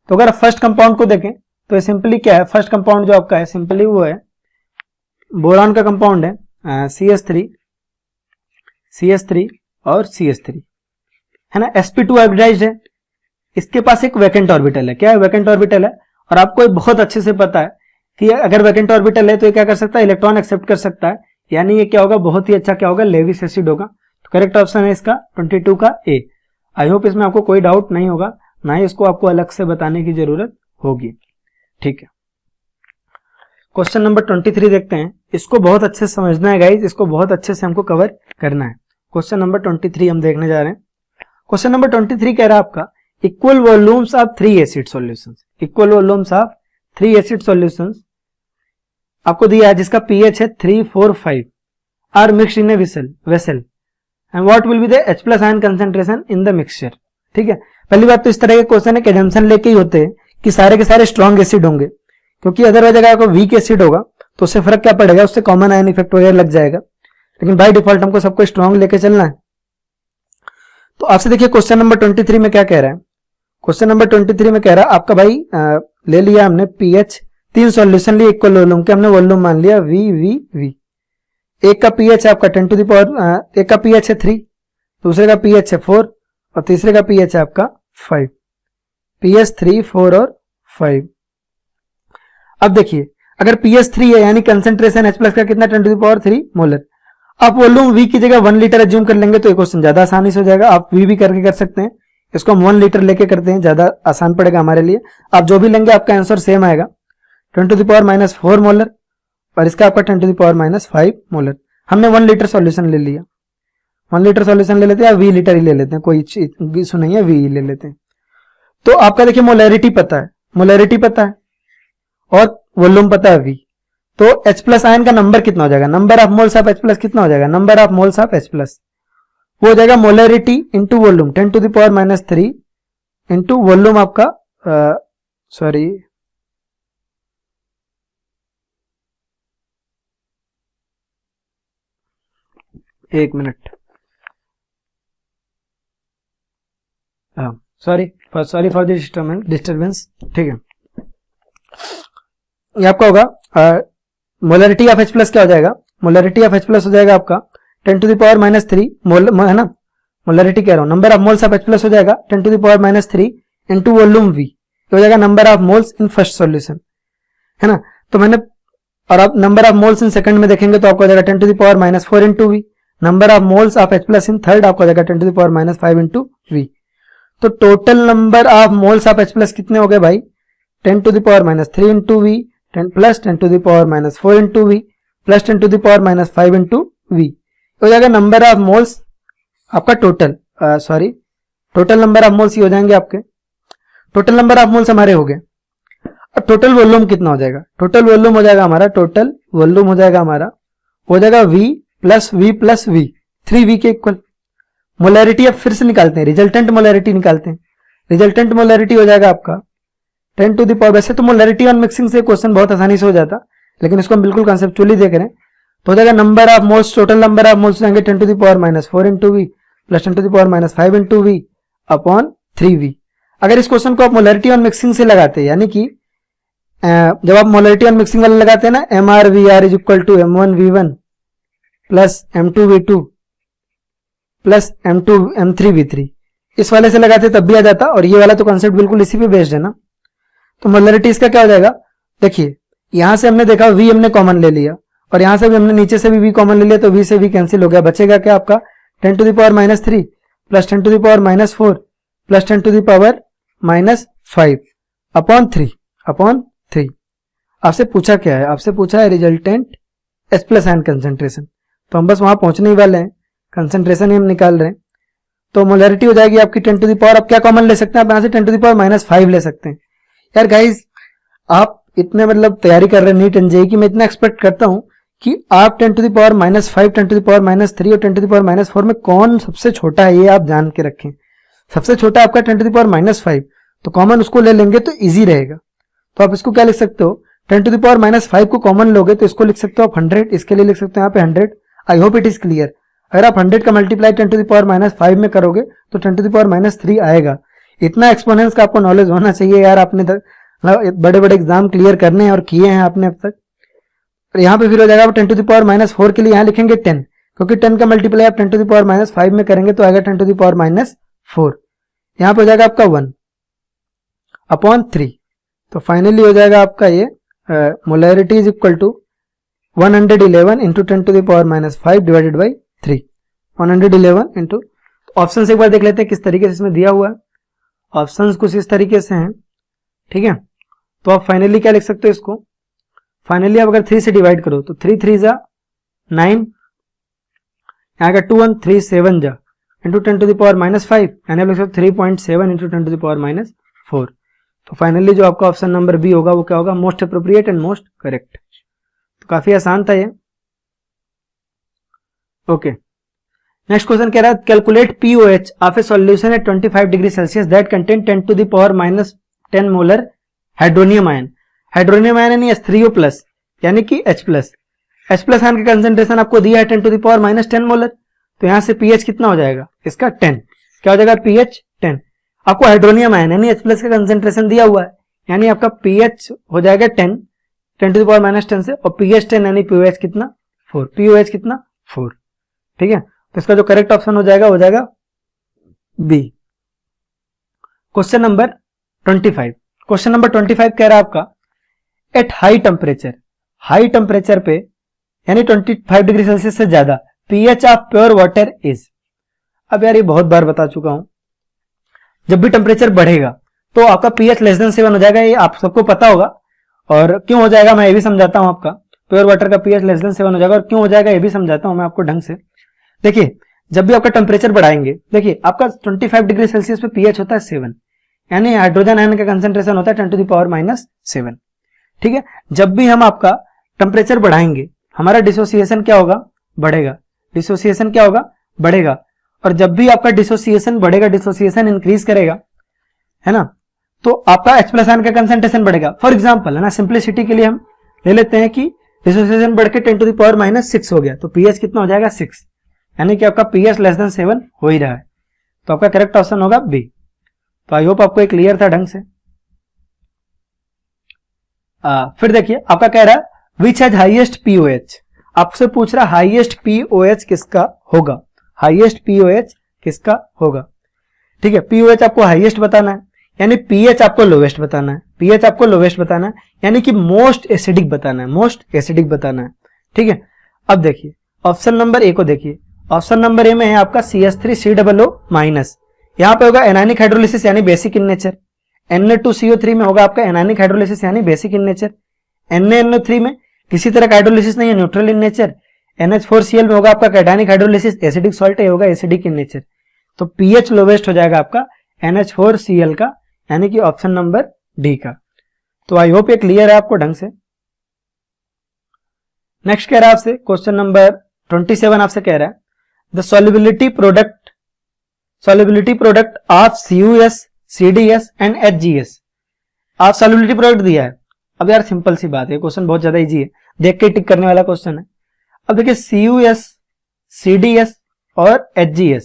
तो अगर फर्स्ट कंपाउंड को देखें तो ये सिंपली क्या है, फर्स्ट कंपाउंड जो आपका है सिंपली वो है बोरान का कंपाउंड है CH3 और CH3, है ना। sp2 हाइब्रिडाइज्ड है, इसके पास एक वैकेंट ऑर्बिटल है। क्या है, वैकेंट ऑर्बिटल है। और आपको बहुत अच्छे से पता है कि अगर वैकेंट ऑर्बिटल है तो ये क्या कर सकता है, इलेक्ट्रॉन एक्सेप्ट कर सकता है, यानी ये क्या होगा, बहुत ही अच्छा क्या होगा, लेविस एसिड होगा। तो करेक्ट ऑप्शन है इसका 22 का ए। आई होप इसमें आपको कोई डाउट नहीं होगा, ना ही इसको आपको अलग से बताने की जरूरत होगी। ठीक है, क्वेश्चन नंबर 23 देखते हैं। इसको बहुत अच्छे से समझना है गाइज, इसको बहुत अच्छे से हमको कवर करना है। क्वेश्चन नंबर 23 हम देखने जा रहे हैं। क्वेश्चन नंबर 23 कह रहा है आपका equal volumes of 3 acid solutions. Equal volumes of 3 acid solutions आपको दिया है जिसका pH है 3, 4, 5 are mixed in a vessel and what will be the H plus ion concentration in the mixture. ठीक है, पहली बात तो इस तरह के क्वेश्चन है कि एजम्पशन लेके ही होते हैं कि सारे के सारे स्ट्रॉन्ग एसिड होंगे, क्योंकि अदरवाइज अगर आपको वीक एसिड होगा तो उससे फर्क क्या पड़ेगा, उससे कॉमन आयन इफेक्ट वगैरह लग जाएगा। लेकिन बाय डिफॉल्ट हमको सबको स्ट्रॉन्ग लेके चलना है। तो आपसे देखिए क्वेश्चन नंबर 23 में क्या कह रहा है। क्वेश्चन नंबर 23 में कह रहा है आपका भाई ले लिया हमने पीएच, 3 सॉल्यूशन लिए इक्वल वॉल्यूम के, हमने वॉल्यूम मान लिया वी वी वी। एक का पीएच है आपका 10 टू द पावर, एक का पीएच है 3, दूसरे का पीएच है 4 और तीसरे का पीएच है आपका 5। पीएच 3, 4 और 5। अब देखिए अगर पीएच 3 है यानी कंसेंट्रेशन H प्लस का कितना 10 टू द पावर 3 मोलर। आप वॉल्यूम V की जगह 1 लीटर एज्यूम कर लेंगे तो ये क्वेश्चन ज्यादा आसानी से हो जाएगा। आप V भी करके कर सकते हैं, इसको हम 1 लीटर लेके करते हैं, ज्यादा आसान पड़ेगा हमारे लिए। आप जो भी लेंगे आपका आंसर सेम आएगा, 10 टू द पावर -4 मोलर और इसका आपका 10 टू द पावर -5 मोलर। हमने 1 लीटर सॉल्यूशन ले लिया, 1 लीटर सॉल्यूशन ले लेते हैं या V लीटर ही ले लेते हैं, कोई इशू नहीं है, V ही ले लेते हैं। तो आपका देखिए मोलैरिटी पता है, मोलैरिटी पता है और वॉल्यूम पता है V। तो H प्लस आयन का नंबर कितना हो जाएगा, number of moles of H plus कितना हो जाएगा, number of moles of H plus वो हो जाएगा molarity into volume 10 to the power -3 into volume आपका सॉरी एक minute, sorry for the disturbance. ठीक है, ये आपका होगा मोलैरिटी ऑफ H प्लस क्या हो जाएगा, मोलैरिटी ऑफ H प्लस हो जाएगा आपका 10 टू द पावर -3 मोल है ना, मोलैरिटी कह रहा हूं, number of moles of H plus हो जाएगा 10 to the power -3 into volume V हो जाएगा number of moles in first solution, है ना। तो मैंने, और आप number of moles in second में देखेंगे तो आपको हो जाएगा 10 to the power -4 into V। Number of moles of H plus in third आपको हो जाएगा 10 to the power -5 into V। तो total number of moles of H plus कितने हो गए भाई, 10 to the power -3 into V plus 10 to the power -4 into V plus 10 to the power -5 into V हो जाएगा नंबर ऑफ मोल्स आपका total, total number of moles ही हो जाएंगे आपके। टोटल नंबर ऑफ मोल्स हमारे हो गए। अब टोटल वॉल्यूम कितना हो जाएगा, टोटल वॉल्यूम हो जाएगा हमारा, टोटल वॉल्यूम हो जाएगा हमारा, हो जाएगा V प्लस V 3V के इक्वल। मोलैरिटी अब फिर से निकालते हैं, रिजल्टेंट मोलैरिटी निकालते हैं। रिजल्टेंट मोलैरिटी हो जाएगा आपका 10 टू द पावर, वैसे तो मोलैरिटी ऑन मिक्सिंग से क्वेश्चन बहुत आसानी से हो जाता, लेकिन इसको हम बिल्कुल कंसेप्चुअली देख रहे हैं। तो हो जाएगा number of moles, total number of moles जाएंगे 10 to the power -4 into V plus 10 to the power -5 into V upon 3V। अगर इस क्वेश्चन को आप मोलैरिटी ऑन मिक्सिंग से लगाते हैं, यानी कि जब आप मोलैरिटी ऑन मिक्सिंग वाले लगाते हैं ना, MrVr is equal to M1V1 plus M2V2 plus M3V3, इस वाले से लगाते तब भी आ जाता, और ये वाला तो कॉन्सेप्ट बिल्कुल इसी पे बेस्ड है ना। तो मोलैरिटी इसका क्या हो जाएगा, देखिए यहां से हमने देखा V हमने कॉमन ले लिया और यहां से भी हमने नीचे से भी V कॉमन ले लिया, तो V से V कैंसिल हो गया, बचेगा क्या आपका 10 to the power -3 plus 10 to the power -4 plus 10 to the power -5 upon 3। आपसे पूछा क्या है, आपसे पूछा है resultant H plus ion concentration, तो हम बस वहां पहुंचने ही वाले हैं, कंसेंट्रेशन ही हम निकाल रहे हैं। तो मोलैरिटी हो जाएगी आपकी 10 टू द पावर, अब क्या कॉमन ले सकते हैं आप, यहां से 10 टू द पावर -5 ले सकते हैं। यार गाइज आप इतने मतलब तैयारी कर रहे हैं नीट एंड जेईई की, मैं इतना एक्सपेक्ट करता हूं कि आप 10 to the power -5, 10 to the power -3 और 10 टू द पावर -4 में कौन सबसे छोटा है ये आप जान के रखें। सबसे छोटा आपका 10 टू द पावर -5, तो कॉमन उसको ले लेंगे तो इजी रहेगा। तो आप इसको क्या लिख सकते हो, 10 टू द पावर -5 को कॉमन लोगे तो इसको लिख सकते हो आप 100, इसके लिए लिख सकते हो यहाँ पे 100। I hope it is clear. अगर आप 100 का मल्टीप्लाई 10 टू द पावर -5 में करोगे तो 10 टू द पावर -3 आएगा। इतना एक्सपोनेंस का आपको नॉलेज होना चाहिए यार, आपने बड़े बड़े एग्जाम क्लियर करने हैं और किए हैं आपने अब तक। यहाँ पे फिर हो जाएगा 10 टू द पावर -4 के लिए यहाँ लिखेंगे 10, क्योंकि 10 का मल्टीप्लाई आप 10 टू द पावर -5 में करेंगे तो आएगा 10 टू द पावर -4। यहाँ पे हो जाएगा आपका 1 अपॉन 3। तो फाइनली हो जाएगा आपका ये molarity is equal to 111 into 10 to the power -5 divided by 3। 111 into, option एक बार देख लेते हैं किस तरीके से इसमें दिया हुआ है। ऑप्शंस कुछ इस तरीके से हैं, ठीक है। तो आप फाइनली क्या लिख सकते हो इसको, फाइनली आप अगर 3 से डिवाइड करो तो 3 3 जा 9, यहाँ का 2 1 3 7 जा इंटू 10 टू द पावर -5, यानी आप लिख सकते 3.7 इंटू 10 टू द पावर -4। तो फाइनली जो आपका ऑप्शन नंबर बी होगा वो क्या होगा, most appropriate and most correct. तो काफी आसान था ये। ओके, नेक्स्ट क्वेश्चन कह रहा है calculate pOH of a solution at 25 degree Celsius that contain 10 to the power -10 molar hydronium ion. Hydronium ion यानी H3O प्लस यानी कि H plus. H plus ion का कंसेंट्रेशन आपको दिया है 10 टू द पावर -10 मोलर, तो यहां से pH कितना हो जाएगा इसका 10, क्या हो जाएगा pH 10। आपको हाइड्रोनियम आयन यानी H प्लस का कंसेंट्रेशन दिया हुआ है, यानी आपका pH हो जाएगा 10 टू द पावर -10 से, और pH 10 यानी pOH कितना 4, pOH कितना 4, ठीक है। तो इसका जो करेक्ट ऑप्शन हो जाएगा B. Question number 25, question number 25 कह रहा है आपका एट हाई टेम्परेचर पे यानी 25 डिग्री सेल्सियस से ज्यादा pH of pure water is. अब यार ये बहुत बार बता चुका हूं, जब भी टेम्परेचर बढ़ेगा तो आपका pH लेस देन 7 हो जाएगा, ये आप सबको पता होगा। और क्यों हो जाएगा मैं ये भी समझाता हूं, आपका प्योर वाटर का pH लेस देन 7 हो जाएगा, और क्यों हो जाएगा ये भी समझाता हूं मैं आपको ढंग से। देखिए जब भी आपका टेम्परेचर बढ़ाएंगे, देखिए आपका 25 डिग्री सेल्सियस पे pH होता है 7, यानी हाइड्रोजन आयन का कंसेंट्रेशन होता है 10 टू द पावर -7, ठीक है। जब भी हम आपका टेम्परेचर बढ़ाएंगे हमारा डिसोसिएशन क्या होगा, बढ़ेगा, डिसोसिएशन क्या होगा, बढ़ेगा। और जब भी आपका डिसोसिएशन बढ़ेगा, डिसोसिएशन इंक्रीज करेगा, है ना, तो आपका H+ आयन का कंसेंट्रेशन बढ़ेगा। फॉर एग्जांपल, है ना, सिंपलिसिटी के लिए हम ले लेते हैं कि डिसोसिएशन बढ़ के 10 टू द पावर -6 हो गया, तो pH कितना हो जाएगा 6, यानी कि आपका pH लेस देन 7 हो ही रहा है, तो आपका करेक्ट ऑप्शन होगा बी। तो आई होप आपको एक क्लियर था ढंग से। फिर देखिए आपका कह रहा है विच हैज हाईएस्ट pOH, आपसे पूछ रहा हाईएस्ट pOH किसका होगा, हाईएस्ट pOH किसका होगा, ठीक है। pOH आपको हाईएस्ट बताना है, यानी pH आपको लोवेस्ट बताना है, pH आपको लोवेस्ट बताना है, यानी कि मोस्ट एसिडिक बताना है, मोस्ट एसिडिक बताना है, ठीक है। अब देखिए ऑप्शन नंबर ए को देखिए, ऑप्शन नंबर ए में है आपका CH3COO-, यहां पे होगा एनायनिक हाइड्रोलिसिस यानी बेसिक इन नेचर। Na2CO3 में होगा आपका एनायनिक हाइड्रोलिसिस यानी बेसिक इन नेचर। NaNO3 में किसी तरह का हाइड्रोलिसिस नहीं है, न्यूट्रल इन नेचर। NH4Cl में होगा आपका कैटायनिक हाइड्रोलिसिस, एसिडिक सॉल्ट है, होगा एसिडिक इन नेचर। तो pH लोवेस्ट हो जाएगा आपका NH4Cl का, यानी कि ऑप्शन नंबर डी का। तो आई होप ये क्लियर है आपको ढंग से। नेक्स्ट कह रहा है आपसे क्वेश्चन नंबर 27 आपसे कह रहा है the solubility product of CuS, CDS and HGS। आप सॉल्युबिलिटी प्रोडक्ट दिया है। अब यार सिंपल सी बात है, क्वेश्चन बहुत ज्यादा इजी है, देख के टिक करने वाला क्वेश्चन है। अब देखिए CuS, CDS और HGS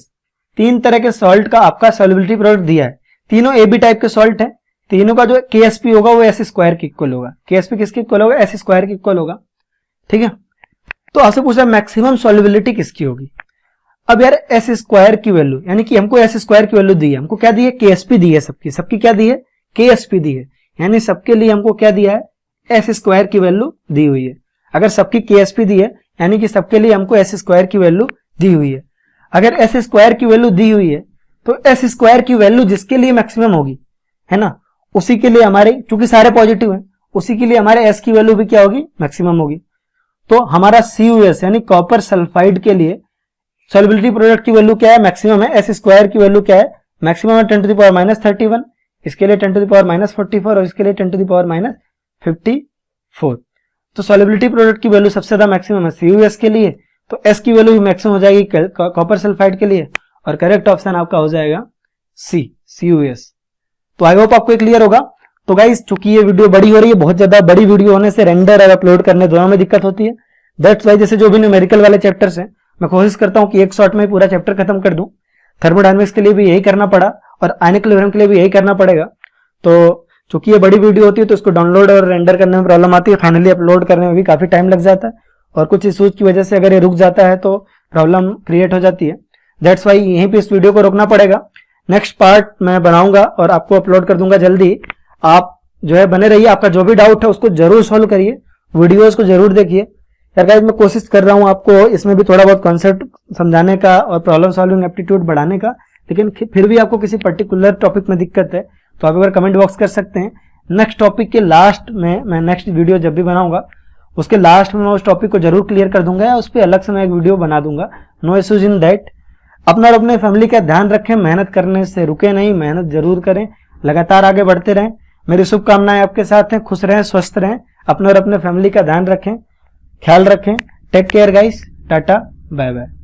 तीन तरह के सॉल्ट का आपका सॉल्युबिलिटी प्रोडक्ट दिया है। तीनों AB टाइप के सॉल्ट है, तीनों का जो KSP होगा वो S स्क्वायर के इक्वल होगा। KSP किसके इक्वल होगा, S स्क्वायर के इक्वल होगा, ठीक है। तो आपसे पूछा मैक्सिमम सॉल्युबिलिटी किसकी होगी। अब यार S स्क्वायर की वैल्यू, यानी कि हमको S स्क्वायर की वैल्यू दी है, हमको क्या दी है, KSP दी है, सबकी क्या दी है, KSP दी है, यानी सबके लिए हमको क्या दिया है, S स्क्वायर की वैल्यू दी हुई है। अगर सबकी KSP दी है यानी कि सबके लिए हमको S स्क्वायर की वैल्यू दी हुई है। अगर S स्क्वायर की वैल्यू दी हुई है तो S स्क्वायर की वैल्यू जिसके लिए मैक्सिमम होगी, है ना, उसी के लिए हमारे, चूंकि सारे पॉजिटिव हैं, उसी के लिए हमारे S की वैल्यू भी क्या होगी, मैक्सिमम होगी। तो हमारा CuS यानी कॉपर सल्फाइड के लिए सॉल्युबिलिटी प्रोडक्ट की वैल्यू क्या है, मैक्सिमम है। S स्क्वायर की वैल्यू क्या है, मैक्सिमम है 10 टू द पावर -31, इसके लिए 10 टू द पावर -44 और इसके लिए 10 टू द पावर -54। तो सॉल्युबिलिटी प्रोडक्ट की वैल्यू सबसे ज्यादा मैक्सिमम है CuS के लिए, तो S की वैल्यू भी मैक्सिमम हो जाएगी कॉपर सल्फाइड के लिए, और करेक्ट ऑप्शन आपका हो जाएगा C, CuS। तो आई होप आपको क्लियर होगा। तो गाइस चूंकि ये वीडियो बड़ी हो रही है, बहुत ज्यादा बड़ी वीडियो होने से रेंडर और अपलोड करने दोनों में दिक्कत होती है। दैट्स वाई जैसे जो भी न्यूमेरिकल वाले चैप्टर्स हैं मैं कोशिश करता हूं कि एक शॉट में पूरा चैप्टर खत्म कर दूं। थर्मोडायनेमिक्स के लिए भी यही करना पड़ा और आयनिक इक्विलिब्रियम के लिए भी यही करना पड़ेगा। तो चूंकि ये बड़ी वीडियो होती है तो इसको डाउनलोड और रेंडर करने में प्रॉब्लम आती है, फाइनली अपलोड करने में भी काफी टाइम लग जाता है, और कुछ इश्यूज की वजह से अगर ये रुक जाता है तो प्रॉब्लम क्रिएट हो जाती है। दैट्स वाई यहीं पे इस वीडियो को रोकना पड़ेगा। नेक्स्ट पार्ट मैं बनाऊंगा और आपको अपलोड कर दूंगा जल्दी। आप जो है बने रहिए, आपका जो भी डाउट है उसको जरूर सॉल्व करिए, वीडियोस को जरूर देखिए। यार गाइस मैं कोशिश कर रहा हूं आपको इसमें भी थोड़ा बहुत कॉन्सेप्ट समझाने का और प्रॉब्लम सॉल्विंग एप्टीट्यूड बढ़ाने का, लेकिन फिर भी आपको किसी पर्टिकुलर टॉपिक में दिक्कत है तो आप एक बार कमेंट बॉक्स कर सकते हैं। नेक्स्ट टॉपिक के लास्ट में मैं नेक्स्ट वीडियो जब भी बनाऊंगा उसके लास्ट में मैं उस टॉपिक को जरूर क्लियर कर दूंगा या उस पर अलग से मैं एक वीडियो बना दूंगा। No issues in that. अपना और अपने फैमिली का ध्यान रखें, मेहनत करने से रुके नहीं, मेहनत जरूर करें, लगातार आगे बढ़ते रहें। मेरी शुभकामनाएं आपके साथ हैं, खुश रहें, स्वस्थ रहें, अपने और अपने फैमिली का ध्यान रखें, ख्याल रखें। Take care guys, tata bye bye.